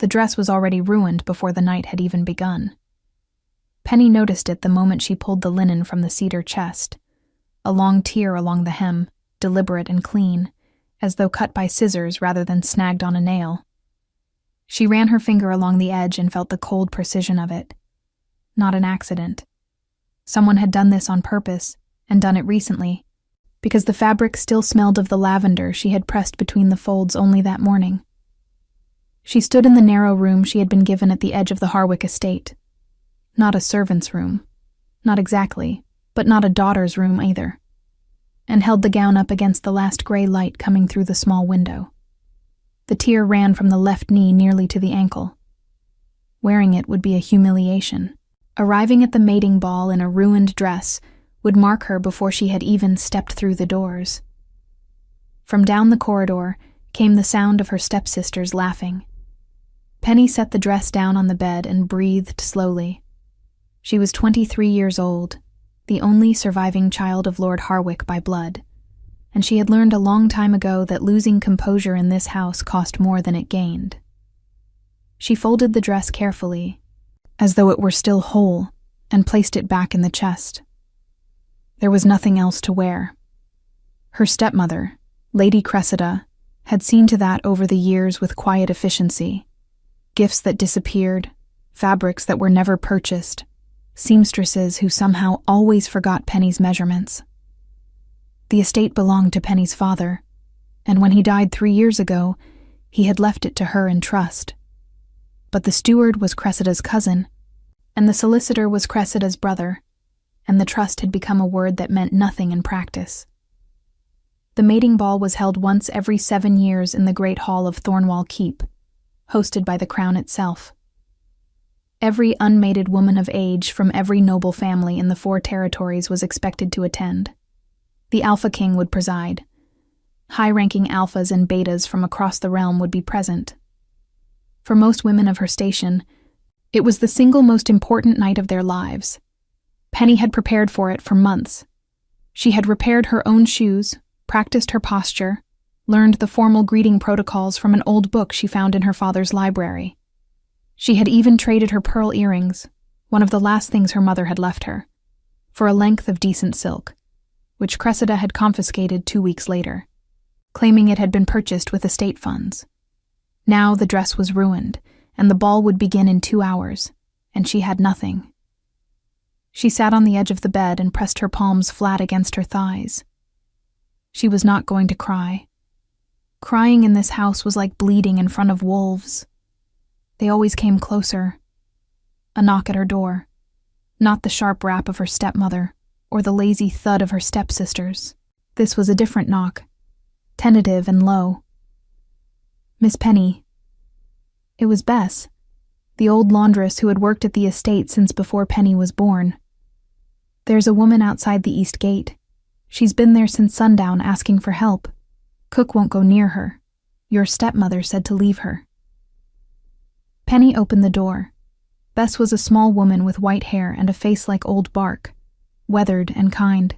The dress was already ruined before the night had even begun. Penny noticed it the moment she pulled the linen from the cedar chest. A long tear along the hem, deliberate and clean, as though cut by scissors rather than snagged on a nail. She ran her finger along the edge and felt the cold precision of it. Not an accident. Someone had done this on purpose, and done it recently, because the fabric still smelled of the lavender she had pressed between the folds only that morning. She stood in the narrow room she had been given at the edge of the Harwick estate. Not a servant's room. Not exactly, but not a daughter's room either. And held the gown up against the last gray light coming through the small window. The tear ran from the left knee nearly to the ankle. Wearing it would be a humiliation. Arriving at the mating ball in a ruined dress would mark her before she had even stepped through the doors. From down the corridor came the sound of her stepsisters laughing. Penny set the dress down on the bed and breathed slowly. She was 23 years old, the only surviving child of Lord Harwick by blood, and she had learned a long time ago that losing composure in this house cost more than it gained. She folded the dress carefully, as though it were still whole, and placed it back in the chest. There was nothing else to wear. Her stepmother, Lady Cressida, had seen to that over the years with quiet efficiency. Gifts that disappeared, fabrics that were never purchased, seamstresses who somehow always forgot Penny's measurements. The estate belonged to Penny's father, and when he died 3 years ago, he had left it to her in trust. But the steward was Cressida's cousin, and the solicitor was Cressida's brother, and the trust had become a word that meant nothing in practice. The mating ball was held once every 7 years in the great hall of Thornwall Keep, hosted by the Crown itself. Every unmated woman of age from every noble family in the 4 territories was expected to attend. The AlphaKing would preside. High-ranking alphas and betas from across the realm would be present. For most women of her station, it was the single most important night of their lives. Penny had prepared for it for months. She had repaired her own shoes, practiced her posture, learned the formal greeting protocols from an old book she found in her father's library. She had even traded her pearl earrings, one of the last things her mother had left her, for a length of decent silk, which Cressida had confiscated 2 weeks later, claiming it had been purchased with estate funds. Now the dress was ruined, and the ball would begin in 2 hours, and she had nothing. She sat on the edge of the bed and pressed her palms flat against her thighs. She was not going to cry. Crying in this house was like bleeding in front of wolves. They always came closer. A knock at her door. Not the sharp rap of her stepmother, or the lazy thud of her stepsisters. This was a different knock, tentative and low. "Miss Penny." It was Bess, the old laundress who had worked at the estate since before Penny was born. "There's a woman outside the east gate. She's been there since sundown asking for help. Cook won't go near her. Your stepmother said to leave her." Penny opened the door. Bess was a small woman with white hair and a face like old bark, weathered and kind.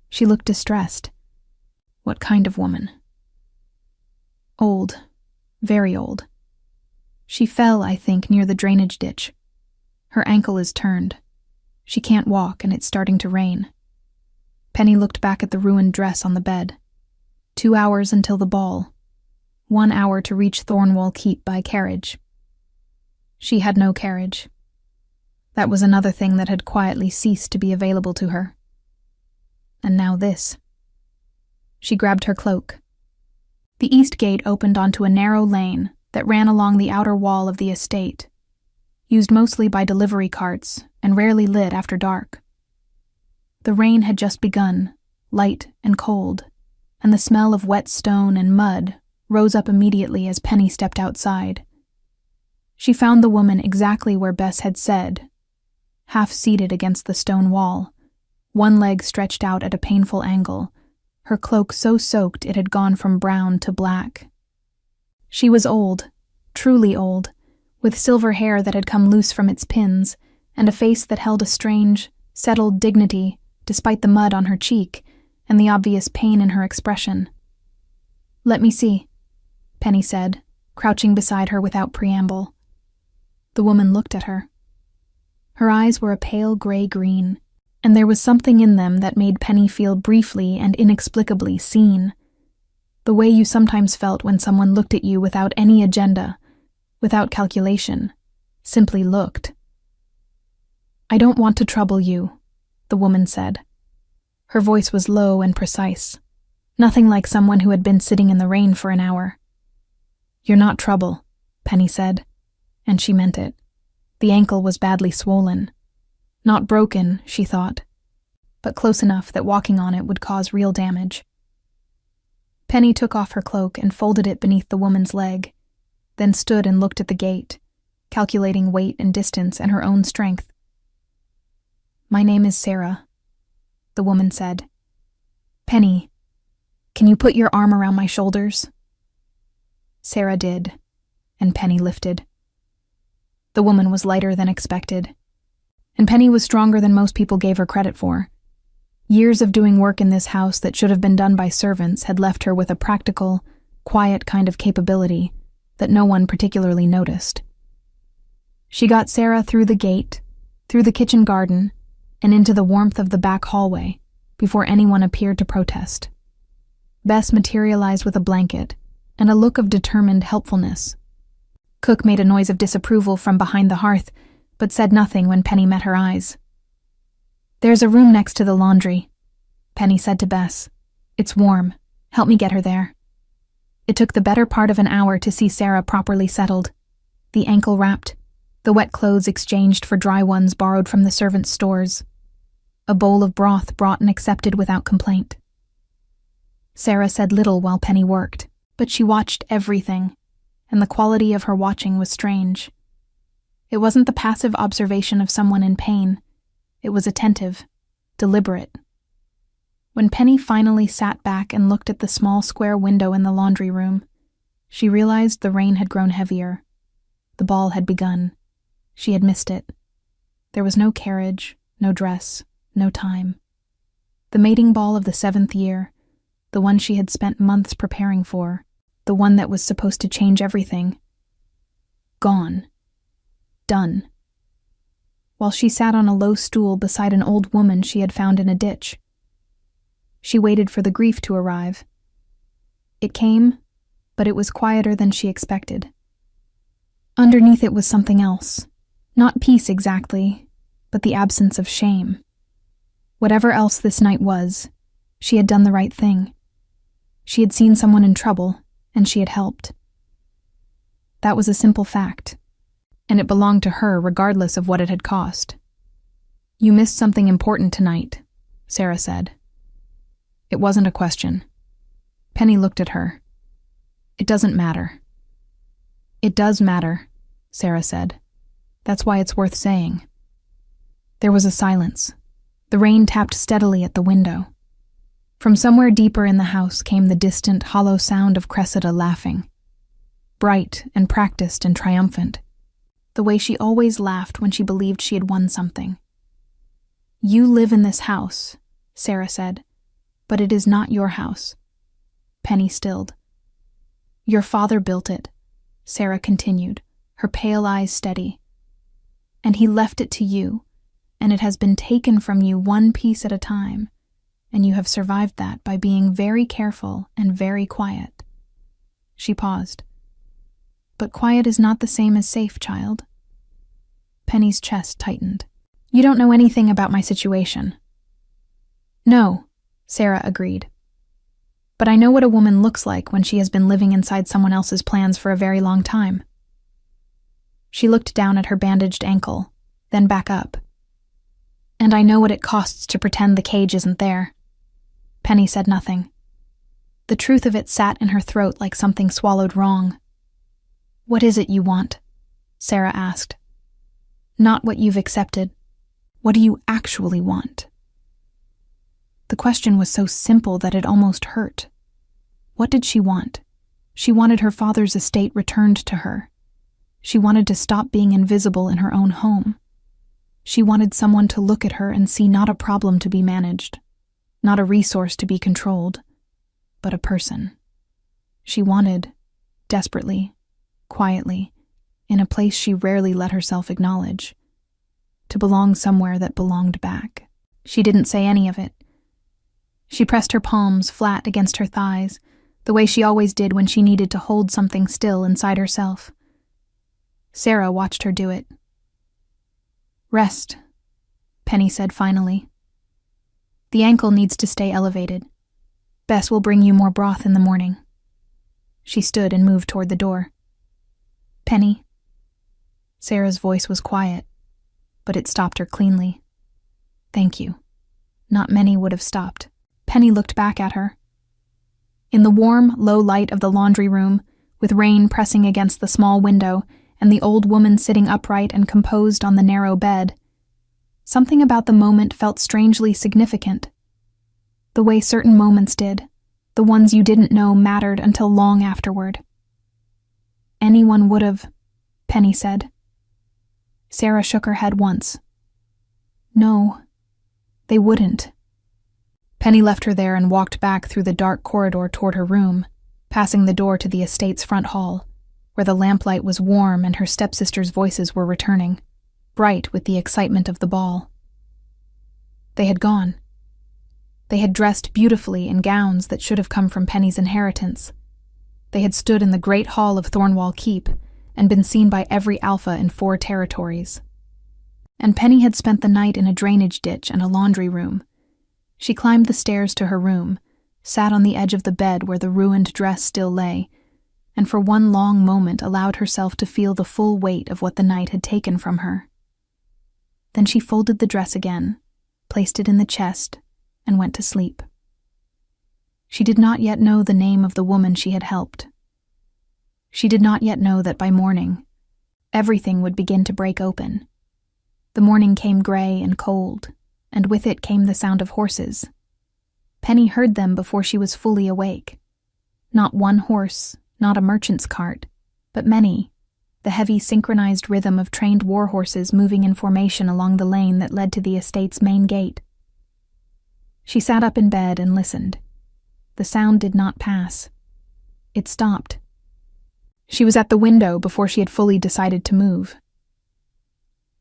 She looked distressed. What kind of woman? Old. Very old. She fell, I think, near the drainage ditch. Her ankle is turned. She can't walk, and it's starting to rain. Penny looked back at the ruined dress on the bed. 2 hours until the ball. 1 hour to reach Thornwall Keep by carriage. She had no carriage. That was another thing that had quietly ceased to be available to her. And now this. She grabbed her cloak. The east gate opened onto a narrow lane that ran along the outer wall of the estate, used mostly by delivery carts and rarely lit after dark. The rain had just begun, light and cold, and the smell of wet stone and mud rose up immediately as Penny stepped outside. She found the woman exactly where Bess had said, half-seated against the stone wall, one leg stretched out at a painful angle, her cloak so soaked it had gone from brown to black. She was old, truly old, with silver hair that had come loose from its pins, and a face that held a strange, settled dignity despite the mud on her cheek and the obvious pain in her expression. "Let me see," Penny said, crouching beside her without preamble. The woman looked at her. Her eyes were a pale gray-green, and there was something in them that made Penny feel briefly and inexplicably seen. The way you sometimes felt when someone looked at you without any agenda, without calculation, simply looked. "I don't want to trouble you," the woman said. Her voice was low and precise, nothing like someone who had been sitting in the rain for an hour. "You're not trouble," Penny said, and she meant it. The ankle was badly swollen. Not broken, she thought, but close enough that walking on it would cause real damage. Penny took off her cloak and folded it beneath the woman's leg, then stood and looked at the gate, calculating weight and distance and her own strength. "My name is Sarah," the woman said. "Penny, can you put your arm around my shoulders?" Sarah did, and Penny lifted. The woman was lighter than expected, and Penny was stronger than most people gave her credit for. Years of doing work in this house that should have been done by servants had left her with a practical, quiet kind of capability that no one particularly noticed. She got Sarah through the gate, through the kitchen garden, and into the warmth of the back hallway before anyone appeared to protest. Bess materialized with a blanket and a look of determined helpfulness. Cook made a noise of disapproval from behind the hearth, but said nothing when Penny met her eyes. "There's a room next to the laundry," Penny said to Bess. "It's warm. Help me get her there." It took the better part of an hour to see Sarah properly settled, the ankle wrapped, the wet clothes exchanged for dry ones borrowed from the servants' stores, a bowl of broth brought and accepted without complaint. Sarah said little while Penny worked, but she watched everything, and the quality of her watching was strange. It wasn't the passive observation of someone in pain. It was attentive, deliberate. When Penny finally sat back and looked at the small square window in the laundry room, she realized the rain had grown heavier. The ball had begun. She had missed it. There was no carriage, no dress, no time. The mating ball of the 7th year, the one she had spent months preparing for, the one that was supposed to change everything. Gone. Done. While she sat on a low stool beside an old woman she had found in a ditch. She waited for the grief to arrive. It came, but it was quieter than she expected. Underneath it was something else. Not peace exactly, but the absence of shame. Whatever else this night was, she had done the right thing. She had seen someone in trouble, and she had helped. That was a simple fact, and it belonged to her regardless of what it had cost. "You missed something important tonight," Sarah said. It wasn't a question. Penny looked at her. "It doesn't matter." "It does matter," Sarah said. "That's why it's worth saying." There was a silence. The rain tapped steadily at the window. From somewhere deeper in the house came the distant, hollow sound of Cressida laughing. Bright and practiced and triumphant. The way she always laughed when she believed she had won something. "You live in this house," Sarah said, "but it is not your house." Penny stilled. "Your father built it," Sarah continued, her pale eyes steady. "And he left it to you, and it has been taken from you one piece at a time, and you have survived that by being very careful and very quiet." She paused. "But quiet is not the same as safe, child." Penny's chest tightened. "You don't know anything about my situation." "No," Sarah agreed. "But I know what a woman looks like when she has been living inside someone else's plans for a very long time." She looked down at her bandaged ankle, then back up. "And I know what it costs to pretend the cage isn't there." Penny said nothing. The truth of it sat in her throat like something swallowed wrong. "What is it you want?" Sarah asked. "Not what you've accepted. What do you actually want?" The question was so simple that it almost hurt. What did she want? She wanted her father's estate returned to her. She wanted to stop being invisible in her own home. She wanted someone to look at her and see not a problem to be managed, not a resource to be controlled, but a person. She wanted, desperately, quietly, in a place she rarely let herself acknowledge. To belong somewhere that belonged back. She didn't say any of it. She pressed her palms flat against her thighs, the way she always did when she needed to hold something still inside herself. Sarah watched her do it. "Rest," Penny said finally. "The ankle needs to stay elevated. Bess will bring you more broth in the morning." She stood and moved toward the door. "Penny." Sarah's voice was quiet, but it stopped her cleanly. "Thank you." Not many would have stopped. Penny looked back at her. In the warm, low light of the laundry room, with rain pressing against the small window and the old woman sitting upright and composed on the narrow bed, something about the moment felt strangely significant. The way certain moments did, the ones you didn't know mattered until long afterward. "Anyone would have," Penny said. Sarah shook her head once. "No, they wouldn't." Penny left her there and walked back through the dark corridor toward her room, passing the door to the estate's front hall, where the lamplight was warm and her stepsisters' voices were returning, bright with the excitement of the ball. They had gone. They had dressed beautifully in gowns that should have come from Penny's inheritance. They had stood in the great hall of Thornwall Keep and been seen by every alpha in 4 territories. And Penny had spent the night in a drainage ditch and a laundry room. She climbed the stairs to her room, sat on the edge of the bed where the ruined dress still lay, and for one long moment allowed herself to feel the full weight of what the night had taken from her. Then she folded the dress again, placed it in the chest, and went to sleep. She did not yet know the name of the woman she had helped. She did not yet know that by morning, everything would begin to break open. The morning came gray and cold, and with it came the sound of horses. Penny heard them before she was fully awake. Not one horse, not a merchant's cart, but many, the heavy synchronized rhythm of trained war horses moving in formation along the lane that led to the estate's main gate. She sat up in bed and listened. The sound did not pass. It stopped. She was at the window before she had fully decided to move.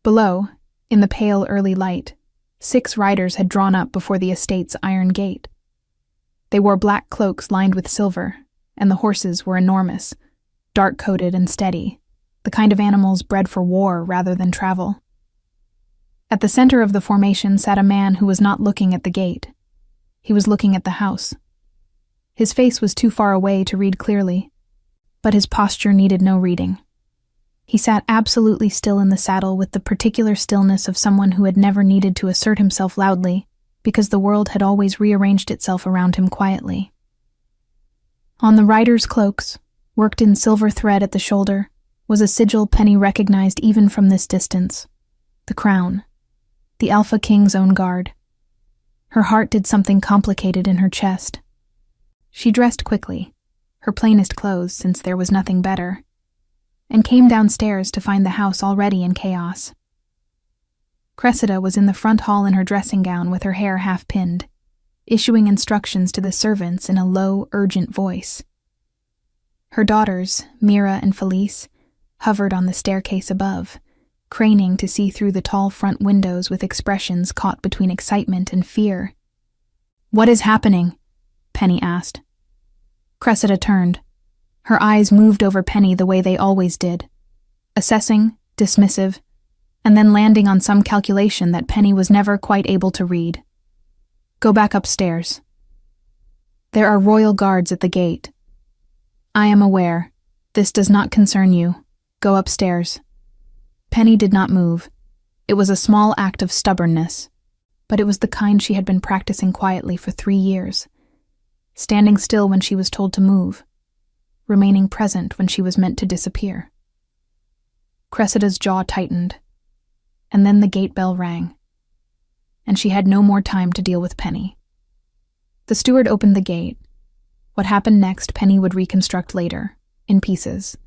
Below, in the pale early light, 6 riders had drawn up before the estate's iron gate. They wore black cloaks lined with silver, and the horses were enormous, dark-coated and steady, the kind of animals bred for war rather than travel. At the center of the formation sat a man who was not looking at the gate. He was looking at the house. His face was too far away to read clearly, but his posture needed no reading. He sat absolutely still in the saddle with the particular stillness of someone who had never needed to assert himself loudly, because the world had always rearranged itself around him quietly. On the riders' cloaks, worked in silver thread at the shoulder, was a sigil Penny recognized even from this distance. The crown. The Alpha King's own guard. Her heart did something complicated in her chest. She dressed quickly, her plainest clothes since there was nothing better, and came downstairs to find the house already in chaos. Cressida was in the front hall in her dressing gown with her hair half-pinned, issuing instructions to the servants in a low, urgent voice. Her daughters, Mira and Felice, hovered on the staircase above, craning to see through the tall front windows with expressions caught between excitement and fear. "What is happening?" Penny asked. Cressida turned. Her eyes moved over Penny the way they always did, assessing, dismissive, and then landing on some calculation that Penny was never quite able to read. "Go back upstairs. There are royal guards at the gate. I am aware. This does not concern you. Go upstairs." Penny did not move. It was a small act of stubbornness, but it was the kind she had been practicing quietly for 3 years, standing still when she was told to move, remaining present when she was meant to disappear. Cressida's jaw tightened, and then the gate bell rang, and she had no more time to deal with Penny. The steward opened the gate. What happened next Penny would reconstruct later, in pieces,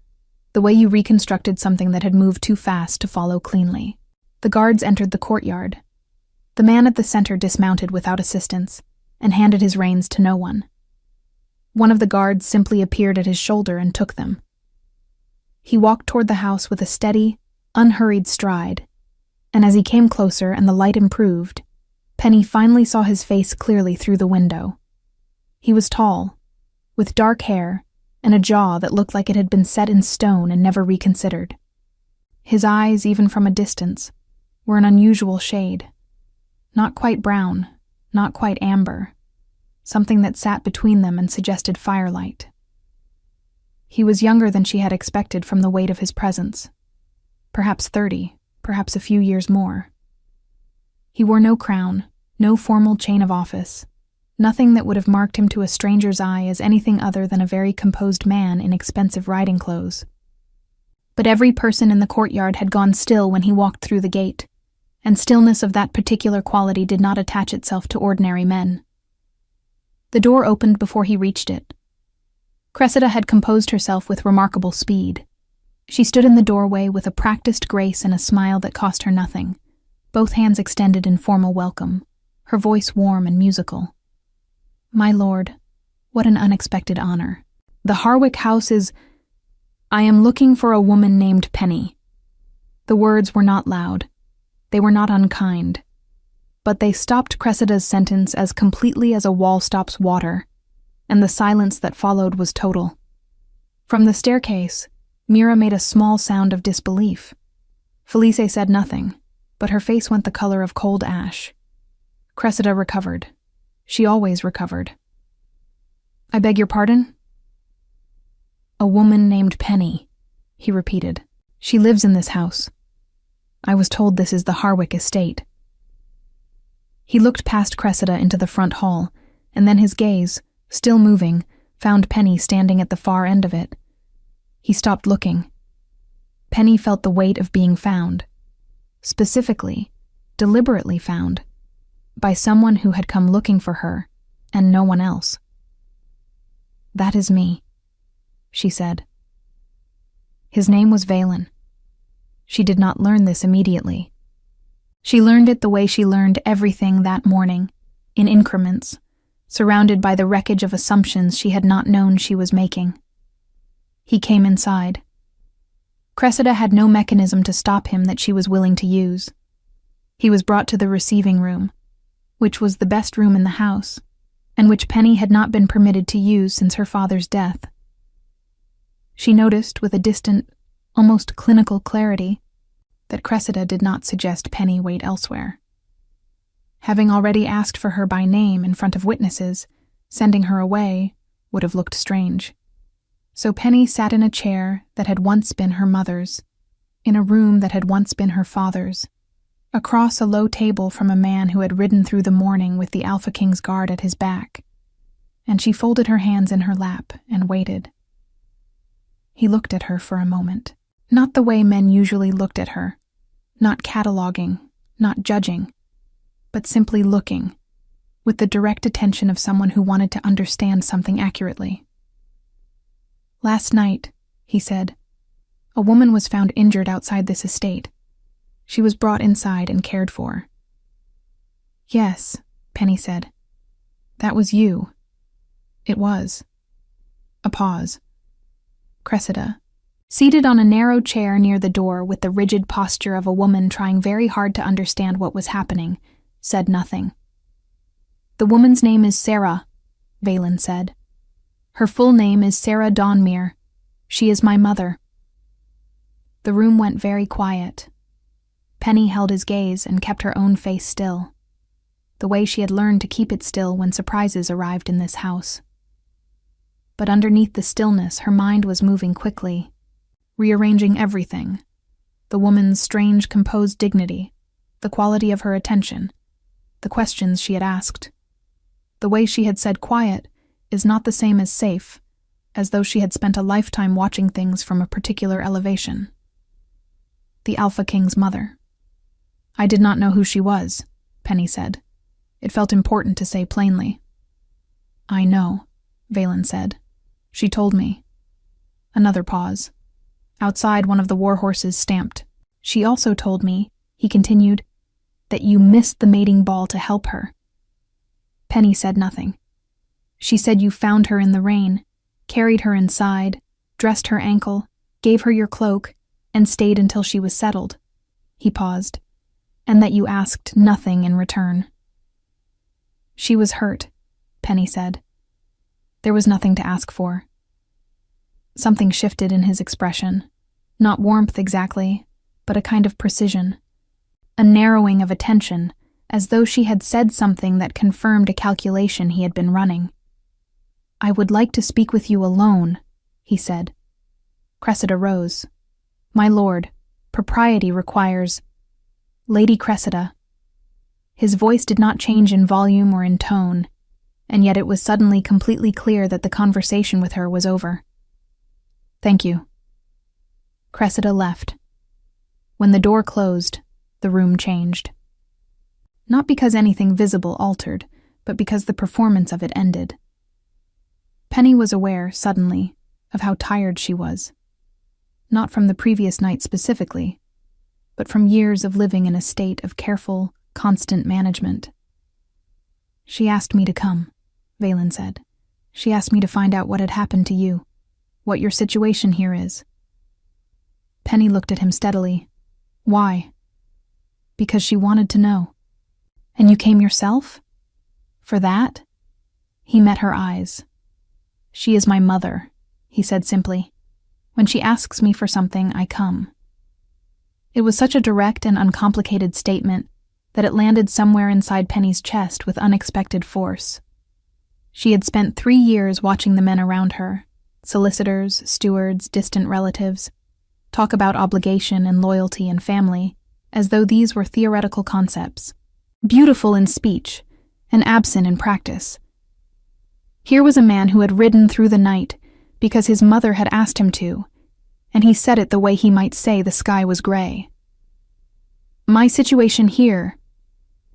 the way you reconstructed something that had moved too fast to follow cleanly. The guards entered the courtyard. The man at the center dismounted without assistance and handed his reins to no one. One of the guards simply appeared at his shoulder and took them. He walked toward the house with a steady, unhurried stride, and as he came closer and the light improved, Penny finally saw his face clearly through the window. He was tall, with dark hair and a jaw that looked like it had been set in stone and never reconsidered. His eyes, even from a distance, were an unusual shade. Not quite brown, not quite amber, something that sat between them and suggested firelight. He was younger than she had expected from the weight of his presence. Perhaps 30, perhaps a few years more. He wore no crown, no formal chain of office, nothing that would have marked him to a stranger's eye as anything other than a very composed man in expensive riding clothes. But every person in the courtyard had gone still when he walked through the gate, and stillness of that particular quality did not attach itself to ordinary men. The door opened before he reached it. Cressida had composed herself with remarkable speed. She stood in the doorway with a practiced grace and a smile that cost her nothing, both hands extended in formal welcome, her voice warm and musical. "My lord, what an unexpected honor. The Harwick house is— I am looking for a woman named Penny." The words were not loud. They were not unkind. But they stopped Cressida's sentence as completely as a wall stops water, and the silence that followed was total. From the staircase, Mira made a small sound of disbelief. Felice said nothing, but her face went the color of cold ash. Cressida recovered. She always recovered. "I beg your pardon?" "A woman named Penny," he repeated. "She lives in this house. I was told this is the Harwick estate." He looked past Cressida into the front hall, and then his gaze, still moving, found Penny standing at the far end of it. He stopped looking. Penny felt the weight of being found. Specifically, deliberately found, by someone who had come looking for her, and no one else. "That is me," she said. His name was Valen. She did not learn this immediately. She learned it the way she learned everything that morning, in increments, surrounded by the wreckage of assumptions she had not known she was making. He came inside. Cressida had no mechanism to stop him that she was willing to use. He was brought to the receiving room, which was the best room in the house, and which Penny had not been permitted to use since her father's death. She noticed with a distant, almost clinical clarity, that Cressida did not suggest Penny wait elsewhere. Having already asked for her by name in front of witnesses, sending her away would have looked strange. So Penny sat in a chair that had once been her mother's, in a room that had once been her father's, across a low table from a man who had ridden through the morning with the AlphaKing's guard at his back, and she folded her hands in her lap and waited. He looked at her for a moment. Not the way men usually looked at her, not cataloging, not judging, but simply looking, with the direct attention of someone who wanted to understand something accurately. "Last night," he said, "a woman was found injured outside this estate. She was brought inside and cared for." "Yes," Penny said. "That was you." "It was." A pause. Cressida, seated on a narrow chair near the door with the rigid posture of a woman trying very hard to understand what was happening, said nothing. "The woman's name is Sarah," Valen said. "Her full name is Sarah Dawnmere. She is my mother." The room went very quiet. Penny held his gaze and kept her own face still, the way she had learned to keep it still when surprises arrived in this house. But underneath the stillness, her mind was moving quickly, rearranging everything: the woman's strange, composed dignity, the quality of her attention, the questions she had asked. The way she had said quiet is not the same as safe, as though she had spent a lifetime watching things from a particular elevation. The AlphaKing's mother. "I did not know who she was," Penny said. It felt important to say plainly. "I know," Valen said. "She told me." Another pause. Outside, one of the warhorses stamped. "She also told me," he continued, "that you missed the mating ball to help her." Penny said nothing. "She said you found her in the rain, carried her inside, dressed her ankle, gave her your cloak, and stayed until she was settled." He paused. "And that you asked nothing in return." "She was hurt," Penny said. "There was nothing to ask for." Something shifted in his expression. Not warmth exactly, but a kind of precision. A narrowing of attention, as though she had said something that confirmed a calculation he had been running. "I would like to speak with you alone," he said. Cressida rose. "My lord, propriety requires—" "Lady Cressida." His voice did not change in volume or in tone, and yet it was suddenly completely clear that the conversation with her was over. "Thank you." Cressida left. When the door closed, the room changed. Not because anything visible altered, but because the performance of it ended. Penny was aware, suddenly, of how tired she was. Not from the previous night specifically, but from years of living in a state of careful, constant management. "She asked me to come," Valen said. "She asked me to find out what had happened to you, what your situation here is." Penny looked at him steadily. "Why?" "Because she wanted to know." "And you came yourself? For that?" He met her eyes. "She is my mother," he said simply. "When she asks me for something, I come." It was such a direct and uncomplicated statement that it landed somewhere inside Penny's chest with unexpected force. She had spent 3 years watching the men around her, solicitors, stewards, distant relatives, talk about obligation and loyalty and family, as though these were theoretical concepts, beautiful in speech and absent in practice. Here was a man who had ridden through the night because his mother had asked him to, and he said it the way he might say the sky was gray. "My situation here,"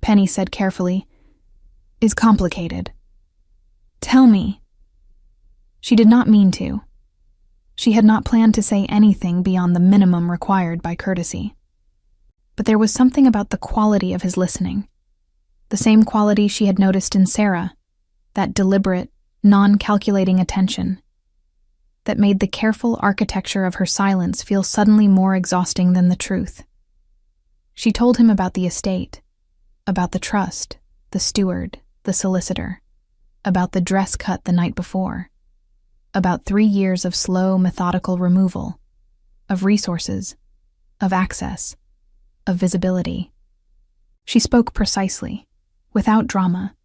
Penny said carefully, "is complicated. Tell me." She did not mean to. She had not planned to say anything beyond the minimum required by courtesy. But there was something about the quality of his listening, the same quality she had noticed in Sarah, that deliberate, non-calculating attention, that made the careful architecture of her silence feel suddenly more exhausting than the truth. She told him about the estate, about the trust, the steward, the solicitor, about the dress cut the night before, about 3 years of slow, methodical removal, of resources, of access, of visibility. She spoke precisely, without drama,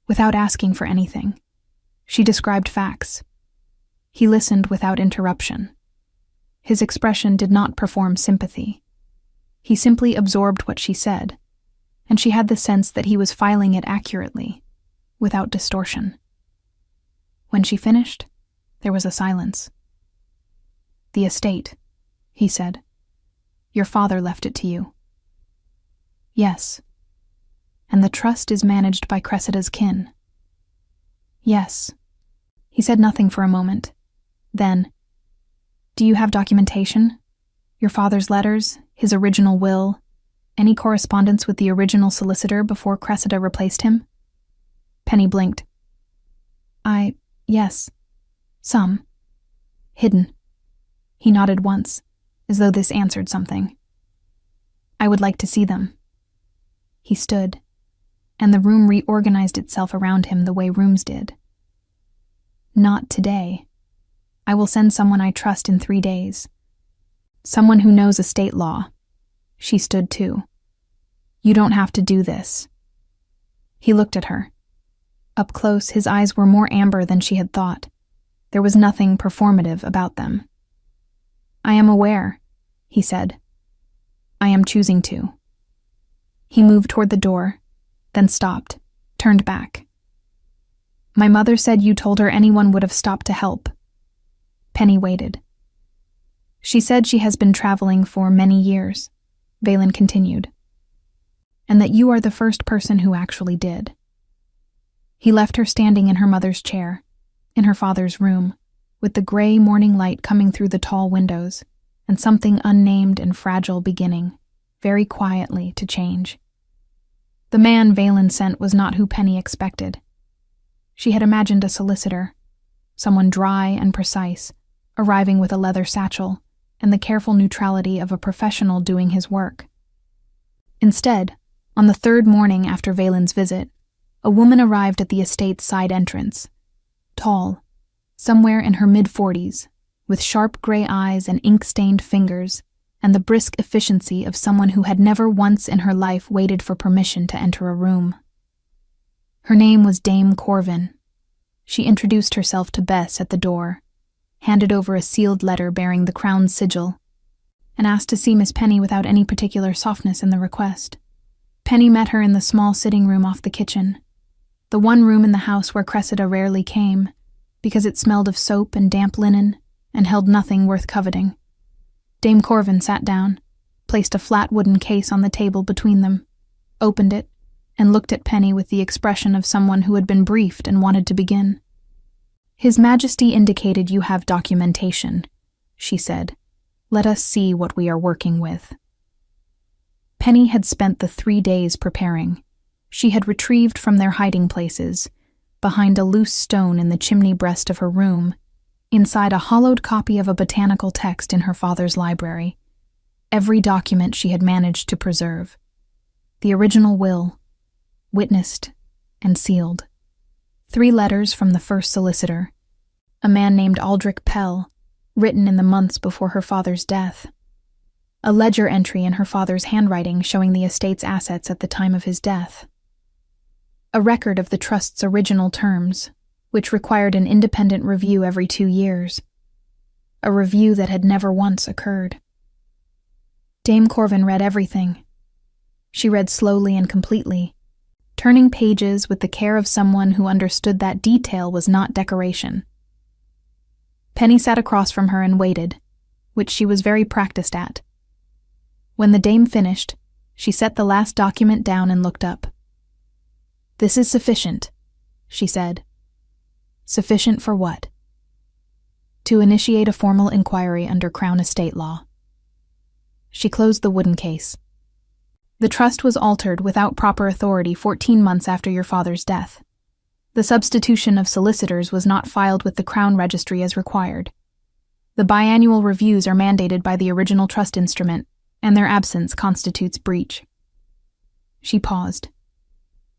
without asking for anything. She described facts. He listened without interruption. His expression did not perform sympathy. He simply absorbed what she said, and she had the sense that he was filing it accurately, without distortion. When she finished, there was a silence. "The estate," he said. "Your father left it to you." "Yes." "And the trust is managed by Cressida's kin." "Yes." He said nothing for a moment. Then, "Do you have documentation? Your father's letters, his original will, any correspondence with the original solicitor before Cressida replaced him?" Penny blinked. Yes. Some. Hidden." He nodded once, as though this answered something. "I would like to see them." He stood, and the room reorganized itself around him the way rooms did. "Not today. I will send someone I trust in 3 days. Someone who knows estate law." She stood too. "You don't have to do this." He looked at her. Up close, his eyes were more amber than she had thought. There was nothing performative about them. "I am aware," he said. "I am choosing to." He moved toward the door, then stopped, turned back. "My mother said you told her anyone would have stopped to help." Penny waited. "She said she has been traveling for many years," Valen continued, "and that you are the first person who actually did." He left her standing in her mother's chair, in her father's room, with the gray morning light coming through the tall windows, and something unnamed and fragile beginning, very quietly, to change. The man Valen sent was not who Penny expected. She had imagined a solicitor, someone dry and precise, arriving with a leather satchel, and the careful neutrality of a professional doing his work. Instead, on the third morning after Valen's visit, a woman arrived at the estate's side entrance. Tall, somewhere in her mid-40s, with sharp gray eyes and ink-stained fingers, and the brisk efficiency of someone who had never once in her life waited for permission to enter a room. Her name was Dame Corvin. She introduced herself to Bess at the door, handed over a sealed letter bearing the crown's sigil, and asked to see Miss Penny without any particular softness in the request. Penny met her in the small sitting room off the kitchen, the one room in the house where Cressida rarely came, because it smelled of soap and damp linen and held nothing worth coveting. Dame Corvin sat down, placed a flat wooden case on the table between them, opened it, and looked at Penny with the expression of someone who had been briefed and wanted to begin. "His Majesty indicated you have documentation," she said. "Let us see what we are working with." Penny had spent the 3 days preparing. She had retrieved from their hiding places, behind a loose stone in the chimney breast of her room, inside a hollowed copy of a botanical text in her father's library, every document she had managed to preserve. The original will, witnessed and sealed. 3 letters from the first solicitor, a man named Aldrich Pell, written in the months before her father's death. A ledger entry in her father's handwriting showing the estate's assets at the time of his death. A record of the trust's original terms, which required an independent review every 2 years. A review that had never once occurred. Dame Corvin read everything. She read slowly and completely, turning pages with the care of someone who understood that detail was not decoration. Penny sat across from her and waited, which she was very practiced at. When the dame finished, she set the last document down and looked up. "This is sufficient," she said. "Sufficient for what?" "To initiate a formal inquiry under Crown Estate law." She closed the wooden case. "The trust was altered without proper authority 14 months after your father's death. The substitution of solicitors was not filed with the Crown Registry as required. The biannual reviews are mandated by the original trust instrument, and their absence constitutes breach." She paused.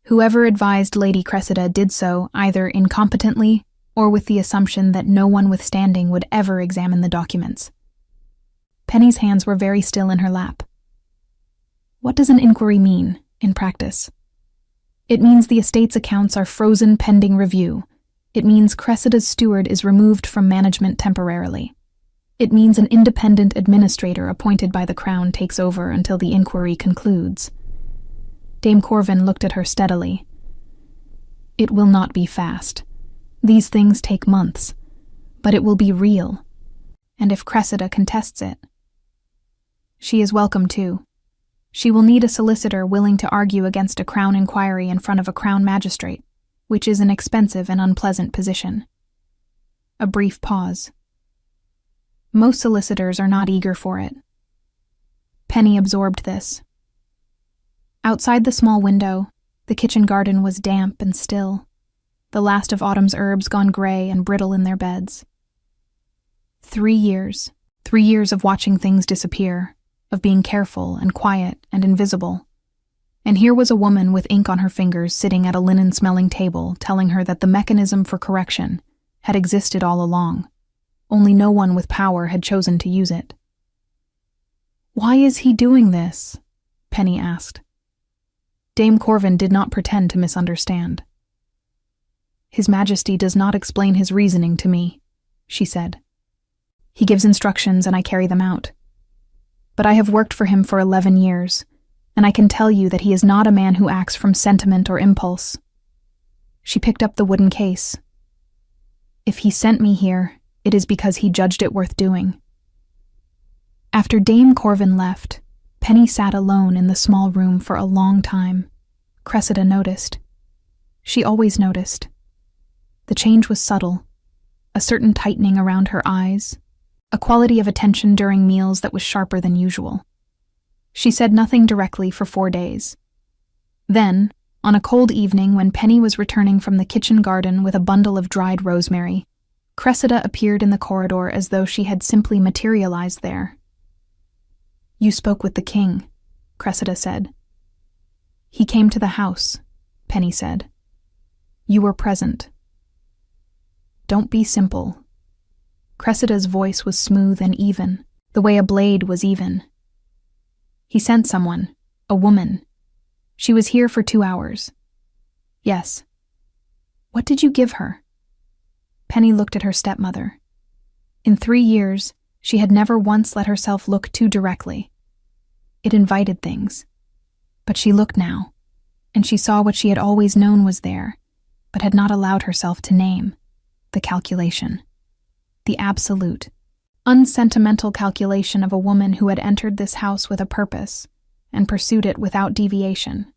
Whoever advised Lady Cressida did so either incompetently or with the assumption that no one with standing would ever examine the documents. Penny's hands were very still in her lap. "What does an inquiry mean, in practice?" "It means the estate's accounts are frozen pending review. It means Cressida's steward is removed from management temporarily. It means an independent administrator appointed by the Crown takes over until the inquiry concludes." Dame Corvin looked at her steadily. "It will not be fast. These things take months. But it will be real. And if Cressida contests it, she is welcome too. She will need a solicitor willing to argue against a Crown inquiry in front of a Crown magistrate, which is an expensive and unpleasant position." A brief pause. "Most solicitors are not eager for it." Penny absorbed this. Outside the small window, the kitchen garden was damp and still, the last of autumn's herbs gone gray and brittle in their beds. 3 years. 3 years of watching things disappear, of being careful and quiet and invisible. And here was a woman with ink on her fingers sitting at a linen-smelling table telling her that the mechanism for correction had existed all along. Only no one with power had chosen to use it. "Why is he doing this?" Penny asked. Dame Corvin did not pretend to misunderstand. "His Majesty does not explain his reasoning to me," she said. "He gives instructions and I carry them out. But I have worked for him for 11 years, and I can tell you that he is not a man who acts from sentiment or impulse." She picked up the wooden case. "If he sent me here, it is because he judged it worth doing." After Dame Corvin left, Penny sat alone in the small room for a long time. Cressida noticed. She always noticed. The change was subtle, a certain tightening around her eyes, a quality of attention during meals that was sharper than usual. She said nothing directly for 4 days. Then, on a cold evening when Penny was returning from the kitchen garden with a bundle of dried rosemary, Cressida appeared in the corridor as though she had simply materialized there. "You spoke with the king," Cressida said. "He came to the house," Penny said. "You were present." "Don't be simple." Cressida's voice was smooth and even, the way a blade was even. "He sent someone, a woman. She was here for 2 hours." "Yes." "What did you give her?" Penny looked at her stepmother. In 3 years, she had never once let herself look too directly. It invited things. But she looked now, and she saw what she had always known was there, but had not allowed herself to name: the calculation. The absolute, unsentimental calculation of a woman who had entered this house with a purpose and pursued it without deviation.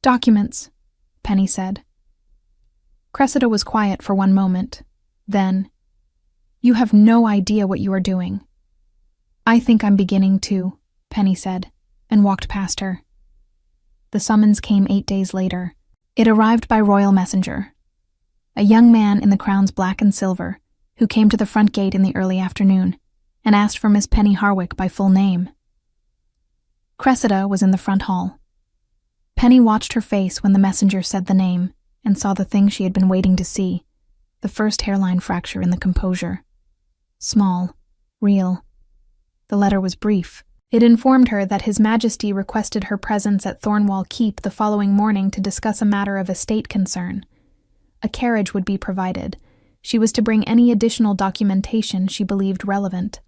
"Documents," Penny said. Cressida was quiet for one moment. Then, "You have no idea what you are doing." "I think I'm beginning to," Penny said, and walked past her. The summons came 8 days later. It arrived by royal messenger. A young man in the crown's black and silver, who came to the front gate in the early afternoon and asked for Miss Penny Harwick by full name. Cressida was in the front hall. Penny watched her face when the messenger said the name and saw the thing she had been waiting to see, the first hairline fracture in the composure. Small, real. The letter was brief. It informed her that His Majesty requested her presence at Thornwall Keep the following morning to discuss a matter of estate concern. A carriage would be provided. She was to bring any additional documentation she believed relevant.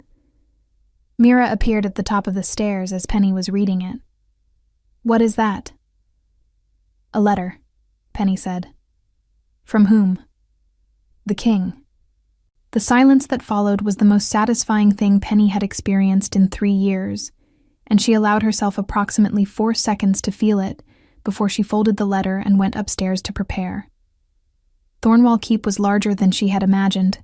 Mira appeared at the top of the stairs as Penny was reading it. "What is that?" "A letter," Penny said. "From whom?" "The king." The silence that followed was the most satisfying thing Penny had experienced in 3 years, and she allowed herself approximately 4 seconds to feel it before she folded the letter and went upstairs to prepare. Thornwall Keep was larger than she had imagined.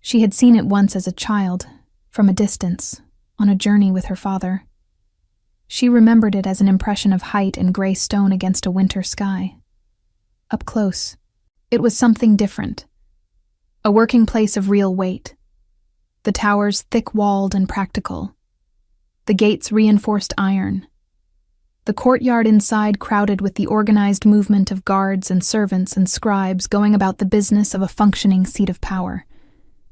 She had seen it once as a child, from a distance, on a journey with her father. She remembered it as an impression of height and gray stone against a winter sky. Up close, it was something different. A working place of real weight. The towers thick-walled and practical. The gates reinforced iron. The courtyard inside crowded with the organized movement of guards and servants and scribes going about the business of a functioning seat of power.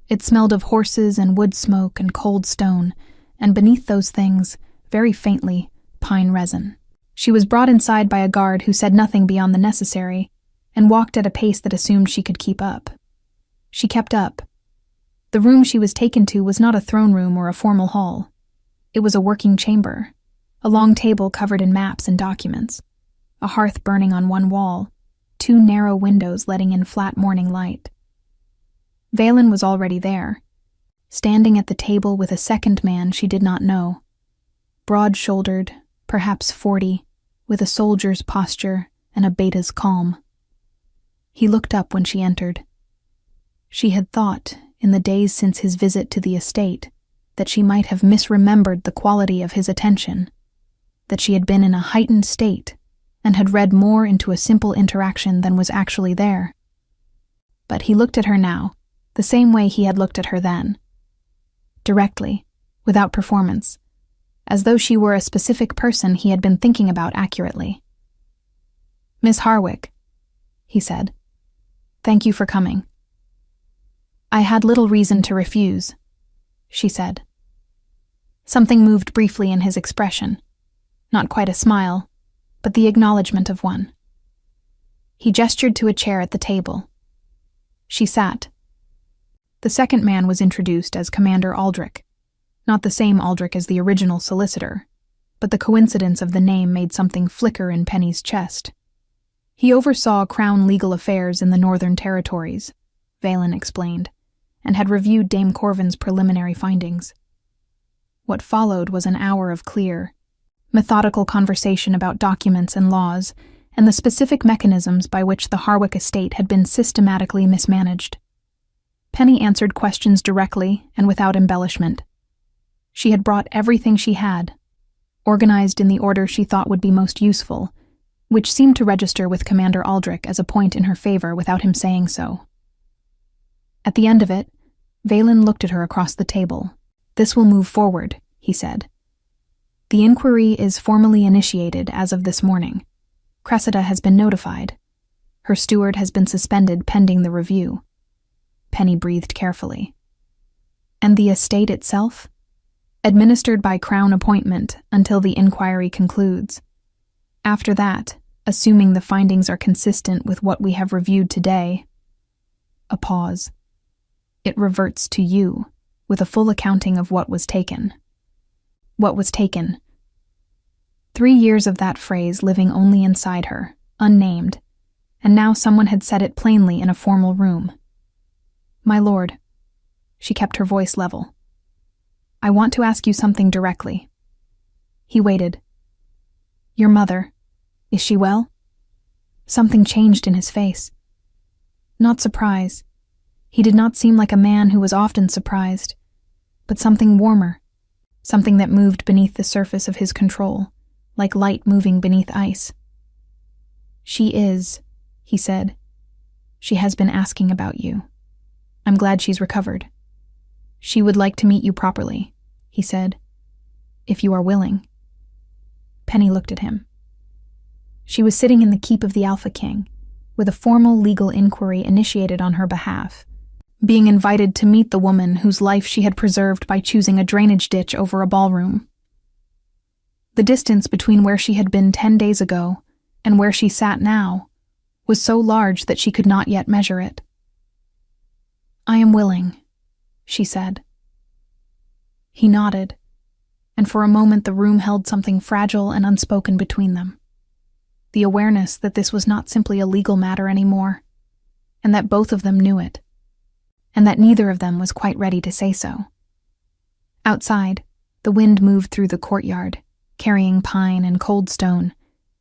It smelled of horses and wood smoke and cold stone, and beneath those things, very faintly, pine resin. She was brought inside by a guard who said nothing beyond the necessary, and walked at a pace that assumed she could keep up. She kept up. The room she was taken to was not a throne room or a formal hall. It was a working chamber, a long table covered in maps and documents, a hearth burning on one wall, 2 narrow windows letting in flat morning light. Valen was already there, standing at the table with a second man she did not know. Broad-shouldered, perhaps 40, with a soldier's posture and a beta's calm. He looked up when she entered. She had thought, in the days since his visit to the estate, that she might have misremembered the quality of his attention, that she had been in a heightened state and had read more into a simple interaction than was actually there. But he looked at her now, the same way he had looked at her then. Directly, without performance, as though she were a specific person he had been thinking about accurately. "Miss Harwick," he said, "thank you for coming." "I had little reason to refuse," she said. Something moved briefly in his expression. Not quite a smile, but the acknowledgement of one. He gestured to a chair at the table. She sat. The second man was introduced as Commander Aldrich. Not the same Aldrich as the original solicitor, but the coincidence of the name made something flicker in Penny's chest. He oversaw Crown legal affairs in the Northern Territories, Valen explained, and had reviewed Dame Corvin's preliminary findings. What followed was an hour of clear, methodical conversation about documents and laws, and the specific mechanisms by which the Harwick estate had been systematically mismanaged. Penny answered questions directly and without embellishment. She had brought everything she had, organized in the order she thought would be most useful, which seemed to register with Commander Aldrich as a point in her favor without him saying so. At the end of it, Valen looked at her across the table. "This will move forward," he said. "The inquiry is formally initiated as of this morning. Cressida has been notified. Her steward has been suspended pending the review." Penny breathed carefully. "And the estate itself?" "Administered by Crown appointment until the inquiry concludes. After that, assuming the findings are consistent with what we have reviewed today," a pause, "it reverts to you, with a full accounting of what was taken." What was taken? 3 years of that phrase living only inside her, unnamed, and now someone had said it plainly in a formal room. "My lord," she kept her voice level, "I want to ask you something directly." He waited. "Your mother, is she well?" Something changed in his face. Not surprise. He did not seem like a man who was often surprised, but something warmer, something that moved beneath the surface of his control, like light moving beneath ice. "She is," he said. "She has been asking about you. I'm glad she's recovered. She would like to meet you properly," he said, "if you are willing." Penny looked at him. She was sitting in the keep of the AlphaKing, with a formal legal inquiry initiated on her behalf, being invited to meet the woman whose life she had preserved by choosing a drainage ditch over a ballroom. The distance between where she had been 10 days ago and where she sat now was so large that she could not yet measure it. "I am willing," she said. He nodded, and for a moment the room held something fragile and unspoken between them. The awareness that this was not simply a legal matter anymore, and that both of them knew it, and that neither of them was quite ready to say so. Outside, the wind moved through the courtyard, carrying pine and cold stone,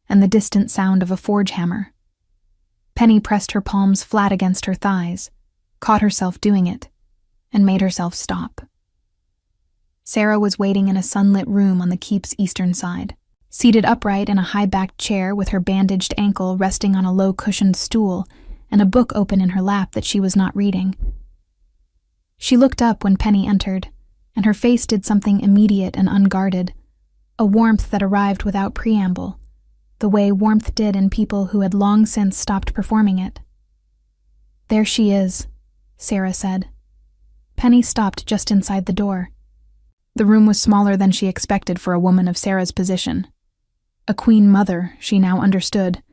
and the distant sound of a forge hammer. Penny pressed her palms flat against her thighs, caught herself doing it, and made herself stop. Sarah was waiting in a sunlit room on the keep's eastern side, seated upright in a high-backed chair with her bandaged ankle resting on a low-cushioned stool and a book open in her lap that she was not reading. She looked up when Penny entered, and her face did something immediate and unguarded, a warmth that arrived without preamble, the way warmth did in people who had long since stopped performing it. "There she is," Sarah said. Penny stopped just inside the door. The room was smaller than she expected for a woman of Sarah's position. A queen mother, she now understood,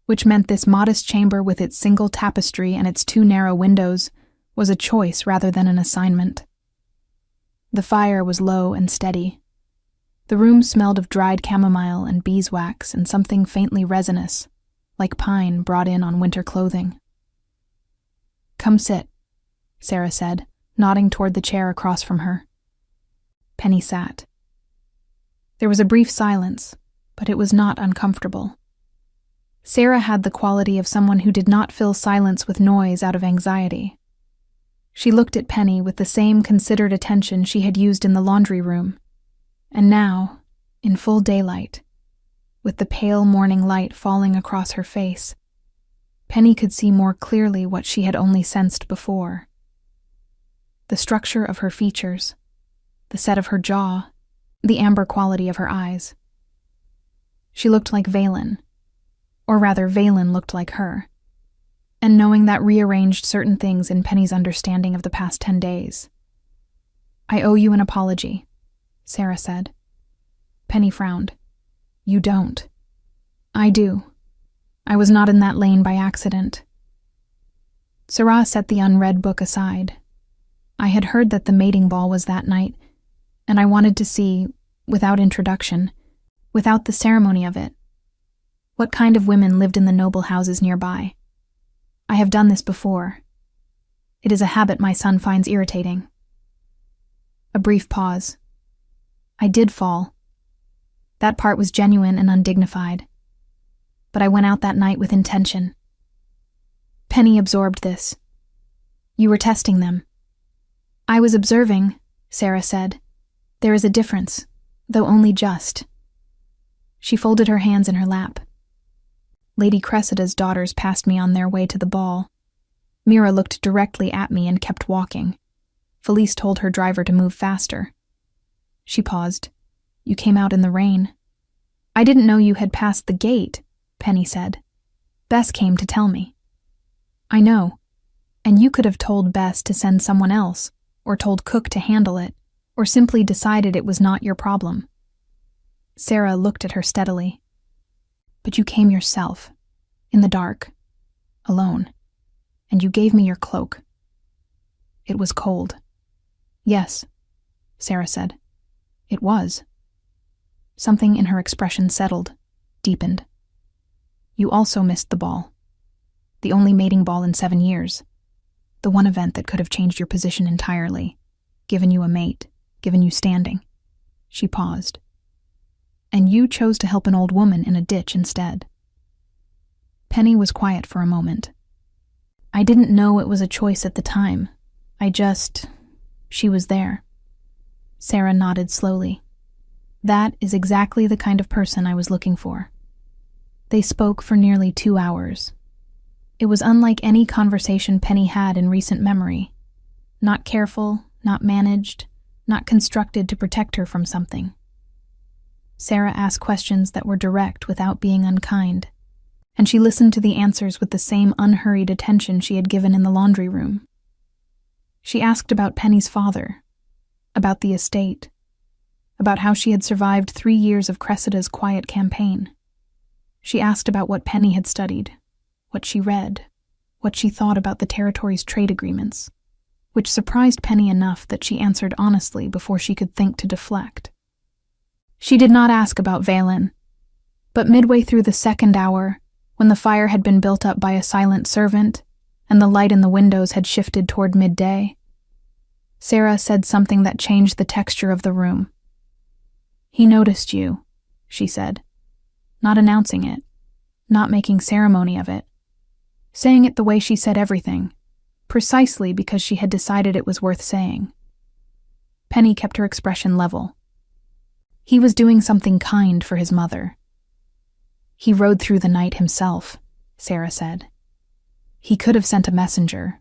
which meant this modest chamber with its single tapestry and its 2 narrow windows was a choice rather than an assignment. The fire was low and steady. The room smelled of dried chamomile and beeswax and something faintly resinous, like pine brought in on winter clothing. "Come sit," Sarah said, nodding toward the chair across from her. Penny sat. There was a brief silence, but it was not uncomfortable. Sarah had the quality of someone who did not fill silence with noise out of anxiety. She looked at Penny with the same considered attention she had used in the laundry room, and now, in full daylight, with the pale morning light falling across her face, Penny could see more clearly what she had only sensed before. The structure of her features, the set of her jaw, the amber quality of her eyes. She looked like Valen, or rather Valen looked like her, and knowing that rearranged certain things in Penny's understanding of the past 10 days. "I owe you an apology," Sarah said. Penny frowned. "You don't." "I do. I was not in that lane by accident." Sarah set the unread book aside. "I had heard that the mating ball was that night, and I wanted to see, without introduction, without the ceremony of it, what kind of women lived in the noble houses nearby. I have done this before. It is a habit my son finds irritating." A brief pause. "I did fall. That part was genuine and undignified. But I went out that night with intention." Penny absorbed this. "You were testing them." "I was observing," Sarah said. "There is a difference, though only just." She folded her hands in her lap. "Lady Cressida's daughters passed me on their way to the ball. Mira looked directly at me and kept walking. Felice told her driver to move faster. She paused. You came out in the rain. I didn't know you had passed the gate, Penny said. Bess came to tell me. I know. And you could have told Bess to send someone else, or told Cook to handle it, or simply decided it was not your problem. Sarah looked at her steadily. But you came yourself, in the dark, alone, and you gave me your cloak. It was cold. Yes, Sarah said. It was. Something in her expression settled, deepened. You also missed the ball. The only mating ball in 7 years. The one event that could have changed your position entirely, given you a mate, given you standing. She paused. And you chose to help an old woman in a ditch instead. Penny was quiet for a moment. I didn't know it was a choice at the time. She was there. Sarah nodded slowly. That is exactly the kind of person I was looking for. They spoke for nearly 2 hours. It was unlike any conversation Penny had in recent memory. Not careful, not managed, not constructed to protect her from something. Sarah asked questions that were direct without being unkind, and she listened to the answers with the same unhurried attention she had given in the laundry room. She asked about Penny's father, about the estate, about how she had survived 3 years of Cressida's quiet campaign. She asked about what Penny had studied, what she read, what she thought about the territory's trade agreements, which surprised Penny enough that she answered honestly before she could think to deflect. She did not ask about Valen, but midway through the 2nd hour, when the fire had been built up by a silent servant, and the light in the windows had shifted toward midday, Sarah said something that changed the texture of the room. He noticed you, she said, not announcing it, not making ceremony of it, saying it the way she said everything, precisely because she had decided it was worth saying. Penny kept her expression level. He was doing something kind for his mother. He rode through the night himself, Sarah said. He could have sent a messenger,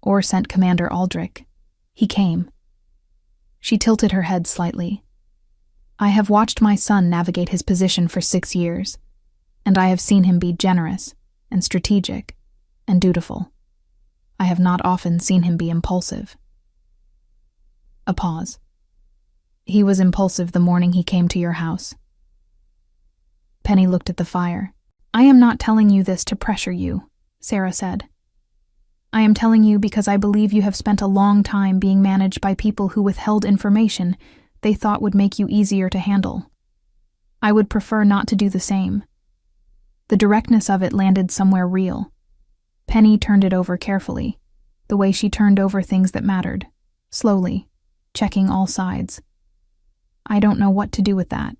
or sent Commander Aldrich. He came. She tilted her head slightly. I have watched my son navigate his position for 6 years, and I have seen him be generous and strategic and dutiful. I have not often seen him be impulsive. A pause. He was impulsive the morning he came to your house. Penny looked at the fire. I am not telling you this to pressure you, Sarah said. I am telling you because I believe you have spent a long time being managed by people who withheld information they thought would make you easier to handle. I would prefer not to do the same. The directness of it landed somewhere real. Penny turned it over carefully, the way she turned over things that mattered, slowly, checking all sides. I don't know what to do with that,